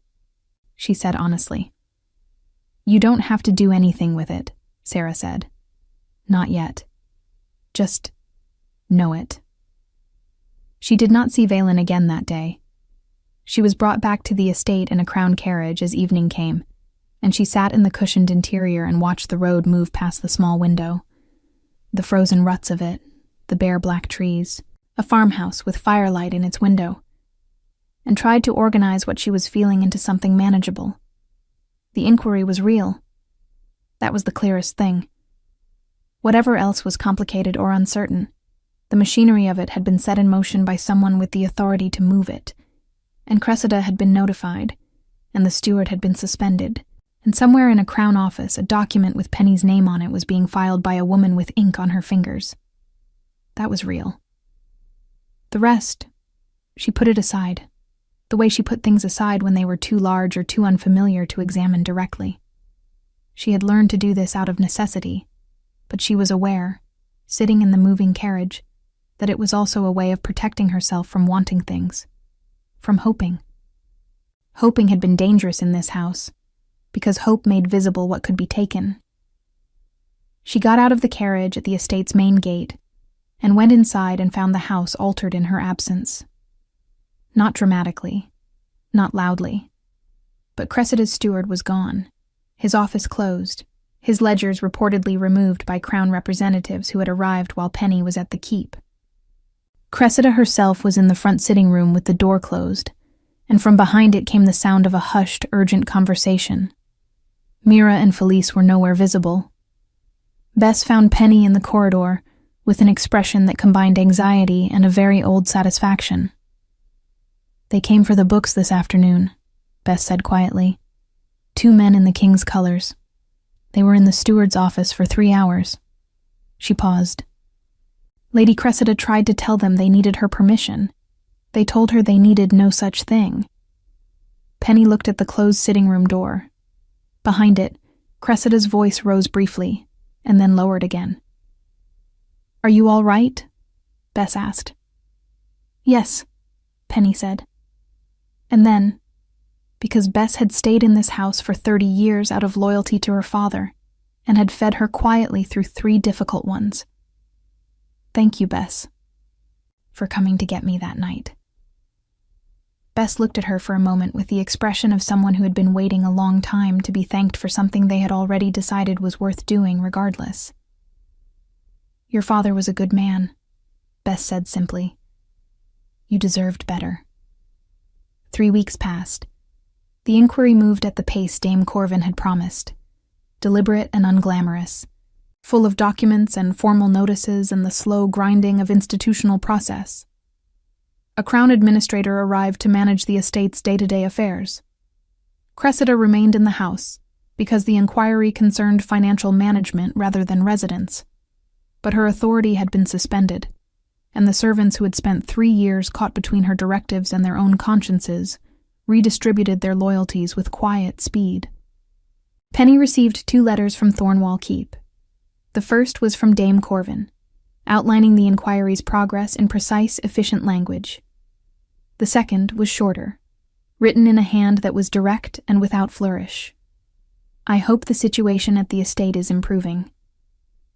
she said honestly. You don't have to do anything with it, Sarah said. Not yet. Just know it. She did not see Valen again that day. She was brought back to the estate in a crown carriage as evening came, and she sat in the cushioned interior and watched the road move past the small window. The frozen ruts of it, the bare black trees, a farmhouse with firelight in its window, and tried to organize what she was feeling into something manageable. The inquiry was real. That was the clearest thing. Whatever else was complicated or uncertain, the machinery of it had been set in motion by someone with the authority to move it, and Cressida had been notified, and the steward had been suspended, and somewhere in a Crown office a document with Penny's name on it was being filed by a woman with ink on her fingers. That was real. The rest, she put it aside, the way she put things aside when they were too large or too unfamiliar to examine directly. She had learned to do this out of necessity, but she was aware, sitting in the moving carriage, that it was also a way of protecting herself from wanting things, from hoping. Hoping had been dangerous in this house, because hope made visible what could be taken. She got out of the carriage at the estate's main gate and went inside and found the house altered in her absence. Not dramatically, not loudly, but Cressida's steward was gone, his office closed, his ledgers reportedly removed by Crown representatives who had arrived while Penny was at the keep. Cressida herself was in the front sitting room with the door closed, and from behind it came the sound of a hushed, urgent conversation. Mira and Felice were nowhere visible. Bess found Penny in the corridor, with an expression that combined anxiety and a very old satisfaction. "They came for the books this afternoon," Bess said quietly. "2 men in the King's colors. They were in the steward's office for 3 hours." She paused. Lady Cressida tried to tell them they needed her permission. They told her they needed no such thing. Penny looked at the closed sitting room door. Behind it, Cressida's voice rose briefly, and then lowered again. "Are you all right?" Bess asked. "Yes," Penny said. And then, because Bess had stayed in this house for 30 years out of loyalty to her father, and had fed her quietly through 3 difficult ones. "Thank you, Bess, for coming to get me that night." Bess looked at her for a moment with the expression of someone who had been waiting a long time to be thanked for something they had already decided was worth doing regardless. "Your father was a good man," Bess said simply. "You deserved better." 3 weeks passed. The inquiry moved at the pace Dame Corvin had promised, deliberate and unglamorous, full of documents and formal notices and the slow grinding of institutional process. A Crown administrator arrived to manage the estate's day-to-day affairs. Cressida remained in the house, because the inquiry concerned financial management rather than residence. But her authority had been suspended, and the servants who had spent 3 years caught between her directives and their own consciences redistributed their loyalties with quiet speed. Penny received 2 letters from Thornwall Keep. The first was from Dame Corvin, outlining the inquiry's progress in precise, efficient language. The second was shorter, written in a hand that was direct and without flourish. "I hope the situation at the estate is improving.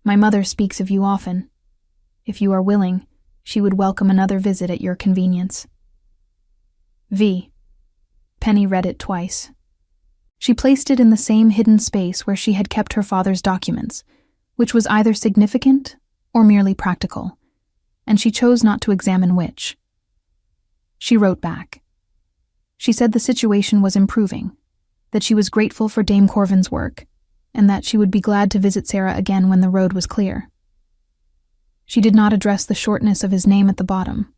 My mother speaks of you often. If you are willing, she would welcome another visit at your convenience. V." Penny read it twice. She placed it in the same hidden space where she had kept her father's documents, which was either significant or merely practical, and she chose not to examine which. She wrote back. She said the situation was improving, that she was grateful for Dame Corvin's work, and that she would be glad to visit Sarah again when the road was clear. She did not address the shortness of his name at the bottom.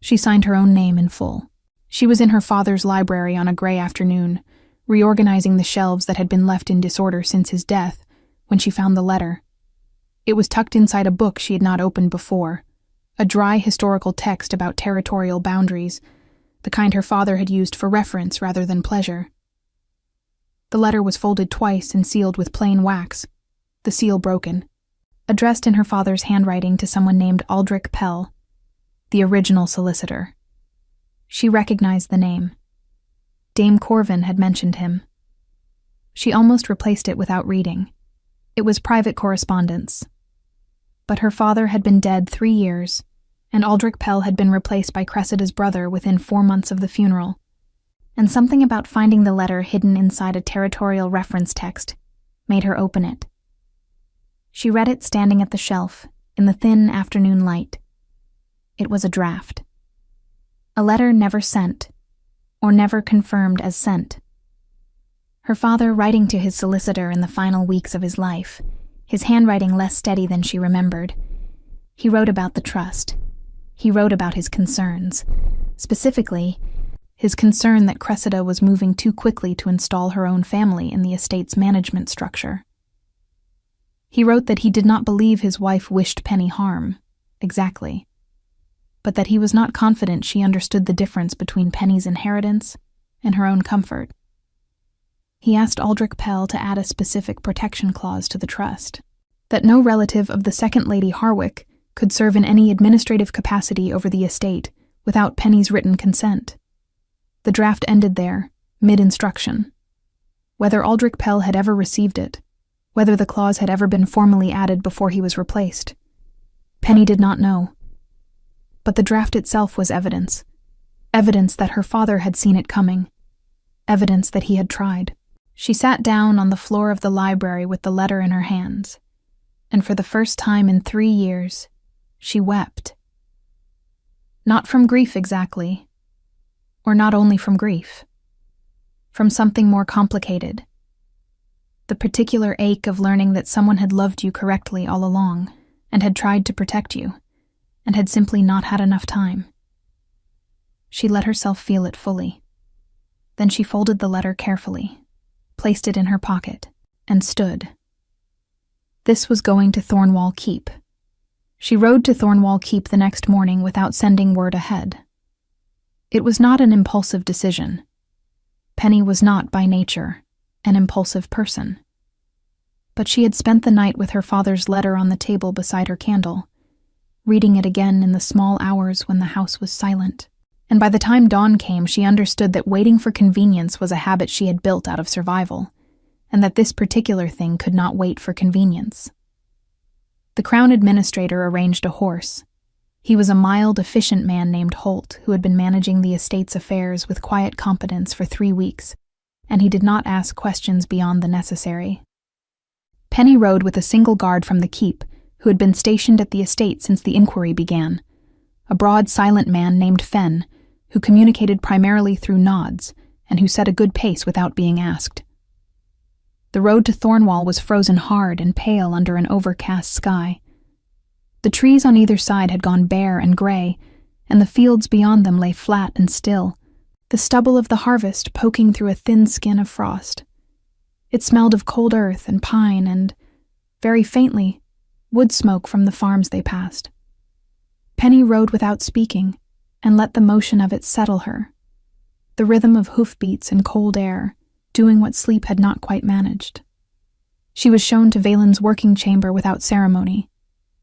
She signed her own name in full. She was in her father's library on a gray afternoon, reorganizing the shelves that had been left in disorder since his death, when she found the letter. It was tucked inside a book she had not opened before, a dry historical text about territorial boundaries, the kind her father had used for reference rather than pleasure. The letter was folded twice and sealed with plain wax, the seal broken, addressed in her father's handwriting to someone named Aldrich Pell, the original solicitor. She recognized the name. Dame Corvin had mentioned him. She almost replaced it without reading. It was private correspondence. But her father had been dead 3 years, and Aldrich Pell had been replaced by Cressida's brother within 4 months of the funeral, and something about finding the letter hidden inside a territorial reference text made her open it. She read it standing at the shelf, in the thin afternoon light. It was a draft. A letter never sent, or never confirmed as sent. Her father writing to his solicitor in the final weeks of his life, his handwriting less steady than she remembered. He wrote about the trust. He wrote about his concerns. Specifically, his concern that Cressida was moving too quickly to install her own family in the estate's management structure. He wrote that he did not believe his wife wished Penny harm, exactly, but that he was not confident she understood the difference between Penny's inheritance and her own comfort. He asked Aldrich Pell to add a specific protection clause to the trust, that no relative of the second Lady Harwick could serve in any administrative capacity over the estate without Penny's written consent. The draft ended there, mid-instruction. Whether Aldrich Pell had ever received it, whether the clause had ever been formally added before he was replaced, Penny did not know. But the draft itself was evidence that her father had seen it coming, evidence that he had tried. She sat down on the floor of the library with the letter in her hands, and for the first time in 3 years, she wept. Not from grief exactly, or not only from grief, from something more complicated. The particular ache of learning that someone had loved you correctly all along, and had tried to protect you, and had simply not had enough time. She let herself feel it fully. Then she folded the letter carefully, placed it in her pocket, and stood. This was going to Thornwall Keep. She rode to Thornwall Keep the next morning without sending word ahead. It was not an impulsive decision. Penny was not, by nature, an impulsive person. But she had spent the night with her father's letter on the table beside her candle, reading it again in the small hours when the house was silent. And by the time dawn came, she understood that waiting for convenience was a habit she had built out of survival, and that this particular thing could not wait for convenience. The Crown Administrator arranged a horse. He was a mild, efficient man named Holt, who had been managing the estate's affairs with quiet competence for 3 weeks, and he did not ask questions beyond the necessary. Penny rode with a single guard from the keep, who had been stationed at the estate since the inquiry began, a broad, silent man named Fenn, who communicated primarily through nods, and who set a good pace without being asked. The road to Thornwall was frozen hard and pale under an overcast sky. The trees on either side had gone bare and gray, and the fields beyond them lay flat and still, the stubble of the harvest poking through a thin skin of frost. It smelled of cold earth and pine and, very faintly, wood smoke from the farms they passed. Penny rode without speaking, and let the motion of it settle her, the rhythm of hoofbeats and cold air, doing what sleep had not quite managed. She was shown to Valen's working chamber without ceremony,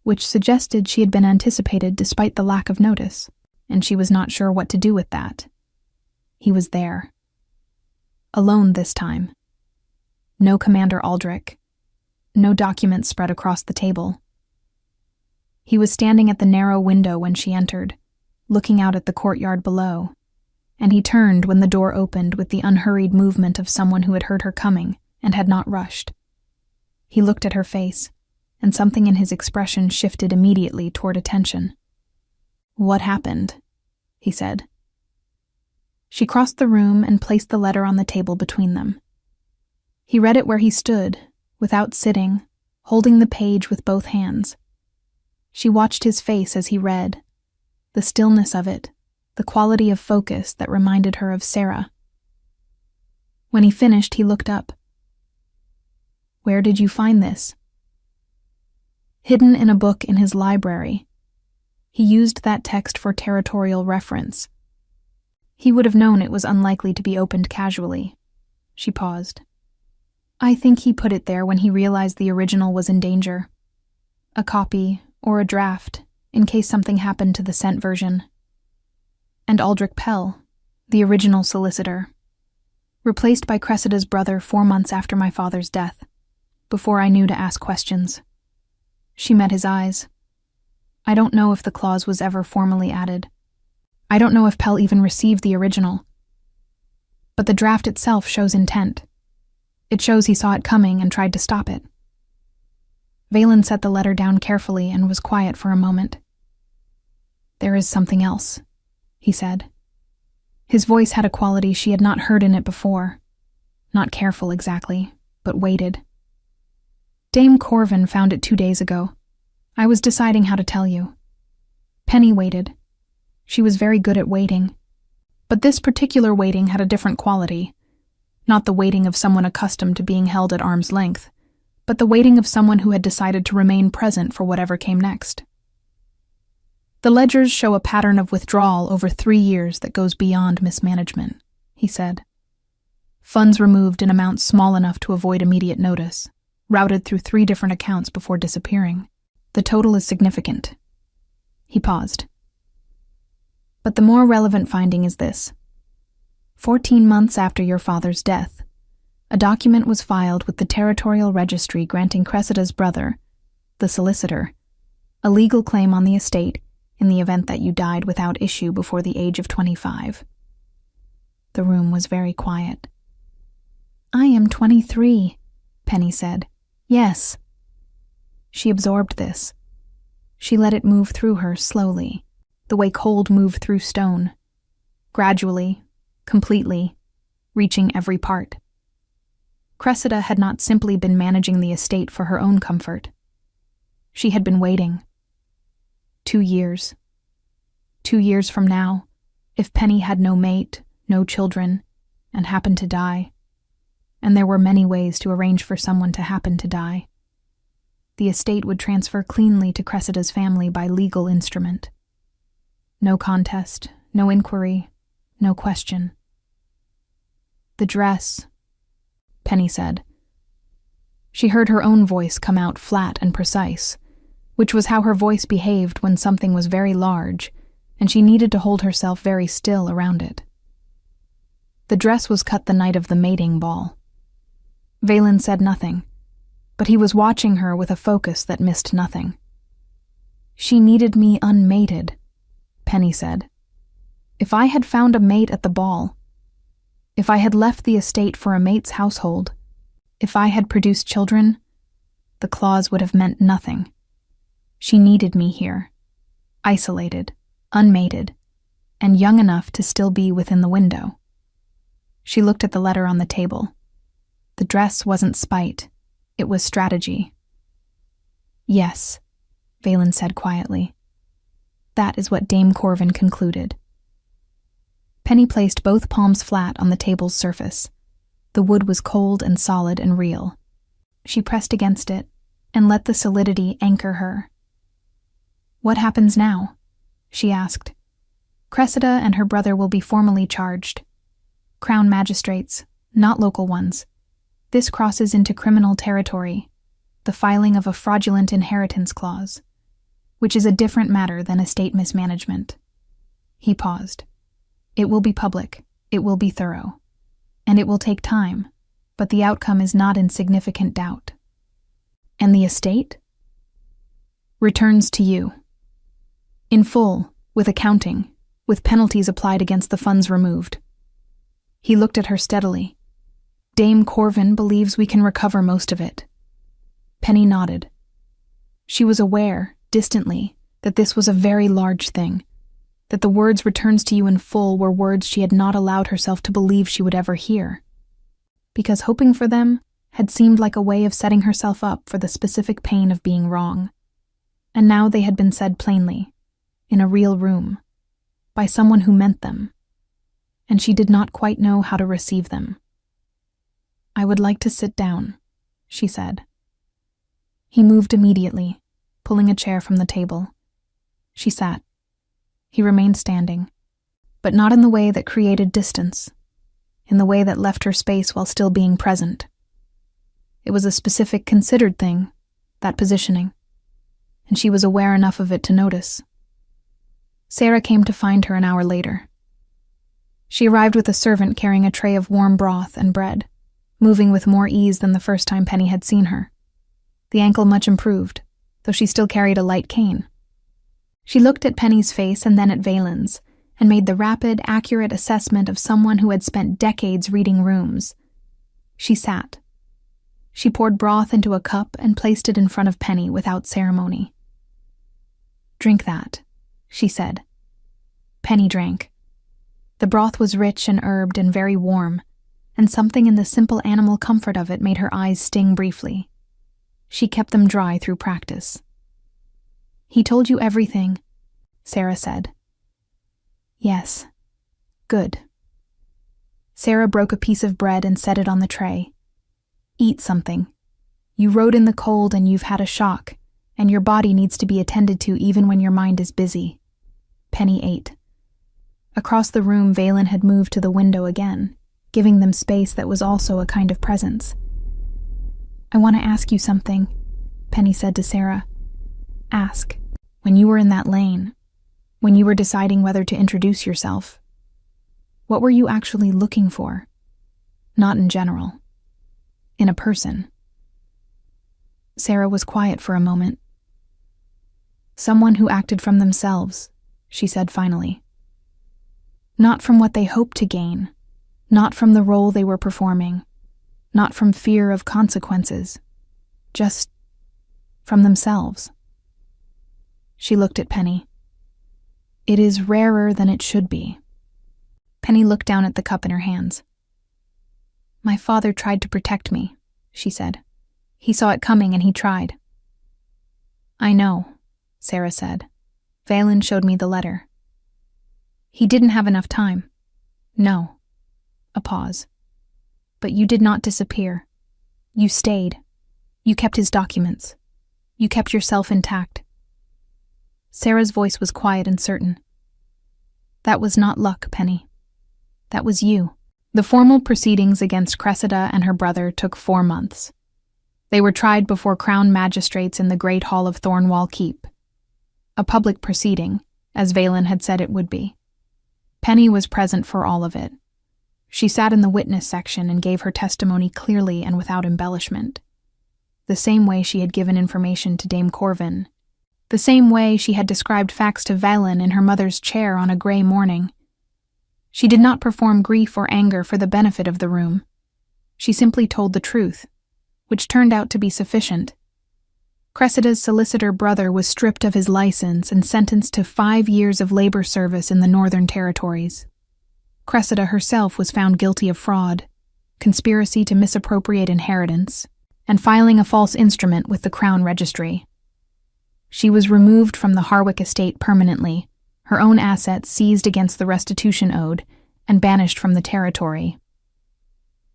which suggested she had been anticipated despite the lack of notice, and she was not sure what to do with that. He was there. Alone this time. No Commander Aldrich. No documents spread across the table. He was standing at the narrow window when she entered, looking out at the courtyard below, and he turned when the door opened with the unhurried movement of someone who had heard her coming and had not rushed. He looked at her face, and something in his expression shifted immediately toward attention. "What happened?" he said. She crossed the room and placed the letter on the table between them. He read it where he stood, without sitting, holding the page with both hands. She watched his face as he read, the stillness of it, the quality of focus that reminded her of Sarah. When he finished, he looked up. "Where did you find this?" "Hidden in a book in his library." He used that text for territorial reference. He would have known it was unlikely to be opened casually. She paused. "I think he put it there when he realized the original was in danger. A copy, or a draft, in case something happened to the sent version. And Aldrich Pell, the original solicitor, replaced by Cressida's brother 4 months after my father's death, before I knew to ask questions." She met his eyes. "I don't know if the clause was ever formally added. I don't know if Pell even received the original. But the draft itself shows intent. It shows he saw it coming and tried to stop it." Valen set the letter down carefully and was quiet for a moment. "There is something else," he said. His voice had a quality she had not heard in it before. Not careful exactly, but weighted. "Dame Corvin found it 2 days ago. I was deciding how to tell you." Penny waited. She was very good at waiting. But this particular waiting had a different quality. Not the waiting of someone accustomed to being held at arm's length, but the waiting of someone who had decided to remain present for whatever came next. "The ledgers show a pattern of withdrawal over 3 years that goes beyond mismanagement," he said. "Funds removed in amounts small enough to avoid immediate notice, routed through 3 different accounts before disappearing. The total is significant." He paused. "But the more relevant finding is this. 14 months after your father's death, a document was filed with the Territorial Registry granting Cressida's brother, the solicitor, a legal claim on the estate in the event that you died without issue before the age of 25. The room was very quiet. I am 23, Penny said. Yes. She absorbed this. She let it move through her slowly, the way cold moved through stone. Gradually, completely, reaching every part. Cressida had not simply been managing the estate for her own comfort. She had been waiting. 2 years. 2 years from now, if Penny had no mate, no children, and happened to die, and there were many ways to arrange for someone to happen to die, the estate would transfer cleanly to Cressida's family by legal instrument. No contest, no inquiry, no question. The dress, Penny said. She heard her own voice come out flat and precise, which was how her voice behaved when something was very large, and she needed to hold herself very still around it. The dress was cut the night of the mating ball. Valen said nothing, but he was watching her with a focus that missed nothing. She needed me unmated, Penny said. If I had found a mate at the ball, if I had left the estate for a mate's household, if I had produced children, the clause would have meant nothing. She needed me here, isolated, unmated, and young enough to still be within the window. She looked at the letter on the table. The dress wasn't spite, it was strategy. Yes, Valen said quietly. That is what Dame Corvin concluded. Penny placed both palms flat on the table's surface. The wood was cold and solid and real. She pressed against it and let the solidity anchor her. What happens now? She asked. Cressida and her brother will be formally charged. Crown magistrates, not local ones. This crosses into criminal territory, the filing of a fraudulent inheritance clause, which is a different matter than estate mismanagement. He paused. It will be public, it will be thorough, and it will take time, but the outcome is not in significant doubt. And the estate? Returns to you. In full, with accounting, with penalties applied against the funds removed. He looked at her steadily. Dame Corvin believes we can recover most of it. Penny nodded. She was aware, distantly, that this was a very large thing, that the words returns to you in full were words she had not allowed herself to believe she would ever hear, because hoping for them had seemed like a way of setting herself up for the specific pain of being wrong. And now they had been said plainly, in a real room, by someone who meant them, and she did not quite know how to receive them. I would like to sit down, she said. He moved immediately, pulling a chair from the table. She sat. He remained standing, but not in the way that created distance, in the way that left her space while still being present. It was a specific, considered thing, that positioning, and she was aware enough of it to notice. Sarah came to find her an hour later. She arrived with a servant carrying a tray of warm broth and bread, moving with more ease than the first time Penny had seen her. The ankle much improved, though she still carried a light cane. She looked at Penny's face and then at Valen's, and made the rapid, accurate assessment of someone who had spent decades reading rooms. She sat. She poured broth into a cup and placed it in front of Penny without ceremony. Drink that, she said. Penny drank. The broth was rich and herbed and very warm, and something in the simple animal comfort of it made her eyes sting briefly. She kept them dry through practice. He told you everything, Sarah said. Yes. Good. Sarah broke a piece of bread and set it on the tray. Eat something. You rode in the cold and you've had a shock, and your body needs to be attended to even when your mind is busy. Penny ate. Across the room, Valen had moved to the window again, giving them space that was also a kind of presence. I want to ask you something, Penny said to Sarah. Ask. When you were in that lane, when you were deciding whether to introduce yourself, what were you actually looking for? Not in general. In a person. Sarah was quiet for a moment. Someone who acted from themselves, she said finally. Not from what they hoped to gain, not from the role they were performing, not from fear of consequences, just from themselves. She looked at Penny. It is rarer than it should be. Penny looked down at the cup in her hands. My father tried to protect me, she said. He saw it coming and he tried. I know, Sarah said. Valen showed me the letter. He didn't have enough time. No. A pause. But you did not disappear. You stayed. You kept his documents. You kept yourself intact. Sarah's voice was quiet and certain. That was not luck, Penny. That was you. The formal proceedings against Cressida and her brother took 4 months. They were tried before crown magistrates in the Great Hall of Thornwall Keep. A public proceeding, as Valen had said it would be. Penny was present for all of it. She sat in the witness section and gave her testimony clearly and without embellishment. The same way she had given information to Dame Corvin. The same way she had described facts to Valen in her mother's chair on a gray morning. She did not perform grief or anger for the benefit of the room. She simply told the truth, which turned out to be sufficient. Cressida's solicitor brother was stripped of his license and sentenced to 5 years of labor service in the Northern Territories. Cressida herself was found guilty of fraud, conspiracy to misappropriate inheritance, and filing a false instrument with the Crown Registry. She was removed from the Harwick estate permanently, her own assets seized against the restitution owed, and banished from the territory.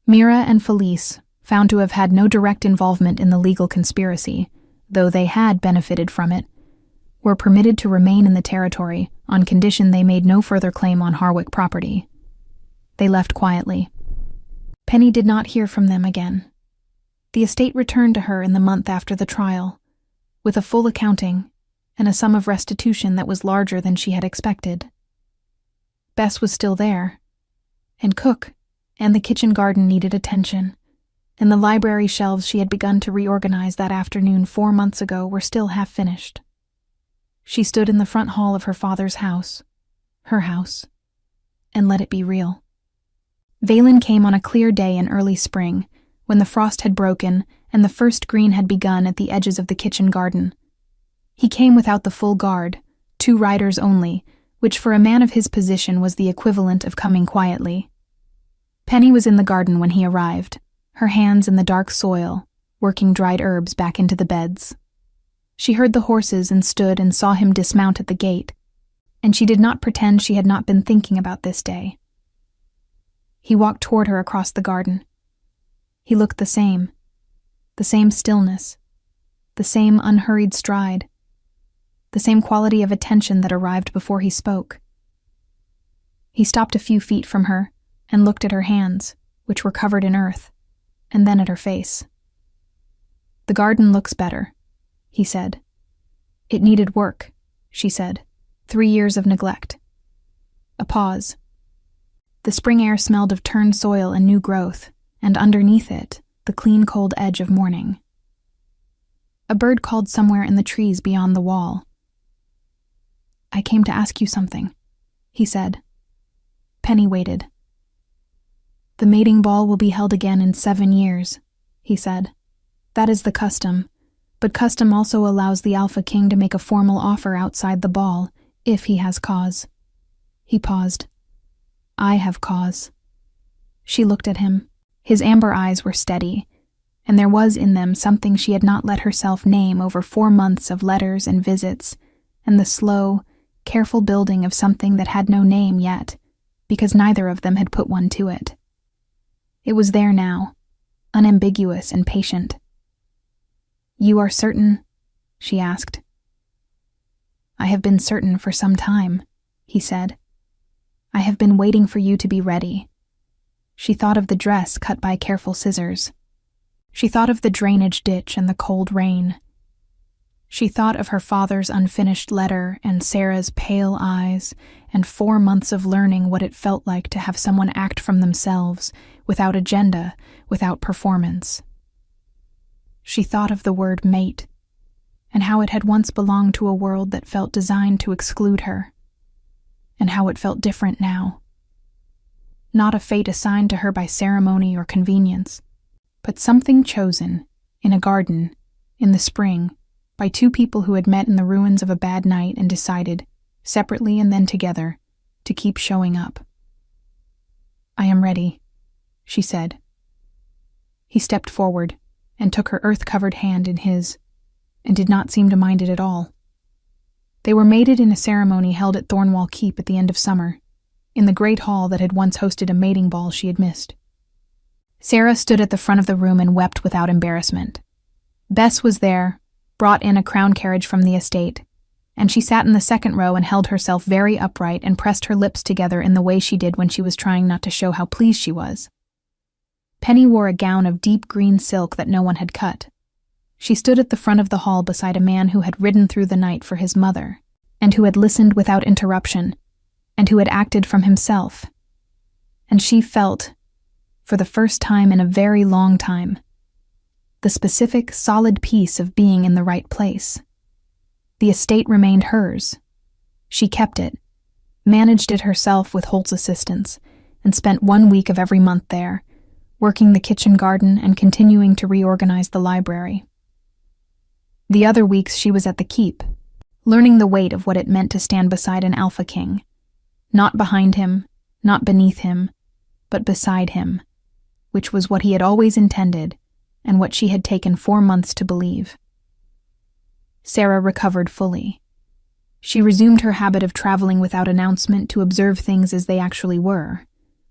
Mira and Felice, found to have had no direct involvement in the legal conspiracy, though they had benefited from it, were permitted to remain in the territory on condition they made no further claim on Harwick property. They left quietly. Penny did not hear from them again. The estate returned to her in the month after the trial, with a full accounting and a sum of restitution that was larger than she had expected. Bess was still there, and Cook and the kitchen garden needed attention, and the library shelves she had begun to reorganize that afternoon 4 months ago were still half finished. She stood in the front hall of her father's house, her house, and let it be real. Valen came on a clear day in early spring, when the frost had broken and the first green had begun at the edges of the kitchen garden. He came without the full guard, 2 riders only, which for a man of his position was the equivalent of coming quietly. Penny was in the garden when he arrived, her hands in the dark soil, working dried herbs back into the beds. She heard the horses and stood and saw him dismount at the gate, and she did not pretend she had not been thinking about this day. He walked toward her across the garden. He looked the same stillness, the same unhurried stride, the same quality of attention that arrived before he spoke. He stopped a few feet from her and looked at her hands, which were covered in earth, and then at her face. The garden looks better, he said. It needed work, she said. 3 years of neglect. A pause. The spring air smelled of turned soil and new growth, and underneath it, the clean cold edge of morning. A bird called somewhere in the trees beyond the wall. I came to ask you something, he said. Penny waited. The mating ball will be held again in 7 years, he said. That is the custom, but custom also allows the Alpha King to make a formal offer outside the ball, if he has cause. He paused. I have cause. She looked at him. His amber eyes were steady, and there was in them something she had not let herself name over 4 months of letters and visits, and the slow, careful building of something that had no name yet, because neither of them had put one to it. It was there now, unambiguous and patient. You are certain? She asked. I have been certain for some time, he said. I have been waiting for you to be ready. She thought of the dress cut by careful scissors. She thought of the drainage ditch and the cold rain. She thought of her father's unfinished letter and Sarah's pale eyes and 4 months of learning what it felt like to have someone act from themselves, without agenda, without performance. She thought of the word mate, and how it had once belonged to a world that felt designed to exclude her, and how it felt different now. Not a fate assigned to her by ceremony or convenience, but something chosen, in a garden, in the spring, by two people who had met in the ruins of a bad night and decided, separately and then together, to keep showing up. "I am ready," she said. He stepped forward and took her earth-covered hand in his, and did not seem to mind it at all. They were mated in a ceremony held at Thornwall Keep at the end of summer, in the great hall that had once hosted a mating ball she had missed. Sarah stood at the front of the room and wept without embarrassment. Bess was there, brought in a crown carriage from the estate, and she sat in the second row and held herself very upright and pressed her lips together in the way she did when she was trying not to show how pleased she was. Penny wore a gown of deep green silk that no one had cut. She stood at the front of the hall beside a man who had ridden through the night for his mother, and who had listened without interruption, and who had acted from himself. And she felt, for the first time in a very long time, the specific, solid peace of being in the right place. The estate remained hers. She kept it, managed it herself with Holt's assistance, and spent 1 week of every month there, working the kitchen garden and continuing to reorganize the library. The other weeks she was at the keep, learning the weight of what it meant to stand beside an Alpha King. Not behind him, not beneath him, but beside him, which was what he had always intended and what she had taken 4 months to believe. Sarah recovered fully. She resumed her habit of traveling without announcement to observe things as they actually were,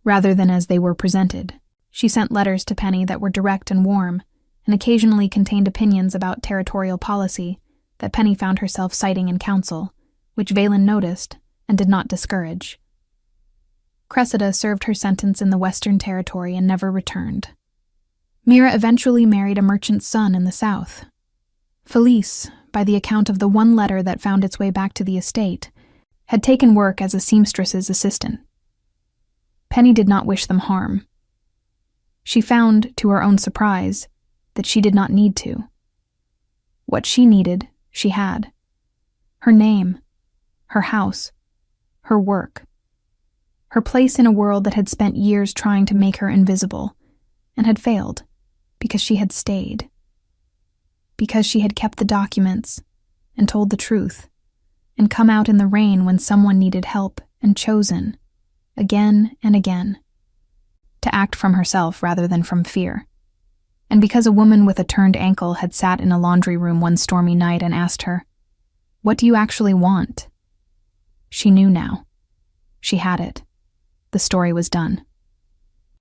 rather than as they were presented. She sent letters to Penny that were direct and warm, and occasionally contained opinions about territorial policy that Penny found herself citing in council, which Valen noticed and did not discourage. Cressida served her sentence in the Western Territory and never returned. Mira eventually married a merchant's son in the south. Felice, by the account of the one letter that found its way back to the estate, had taken work as a seamstress's assistant. Penny did not wish them harm. She found, to her own surprise, that she did not need to. What she needed, she had. Her name, her house, her work. Her place in a world that had spent years trying to make her invisible, and had failed, because she had stayed. Because she had kept the documents, and told the truth, and come out in the rain when someone needed help, and chosen, again and again, to act from herself rather than from fear. And because a woman with a turned ankle had sat in a laundry room one stormy night and asked her, "What do you actually want?" She knew now. She had it. The story was done.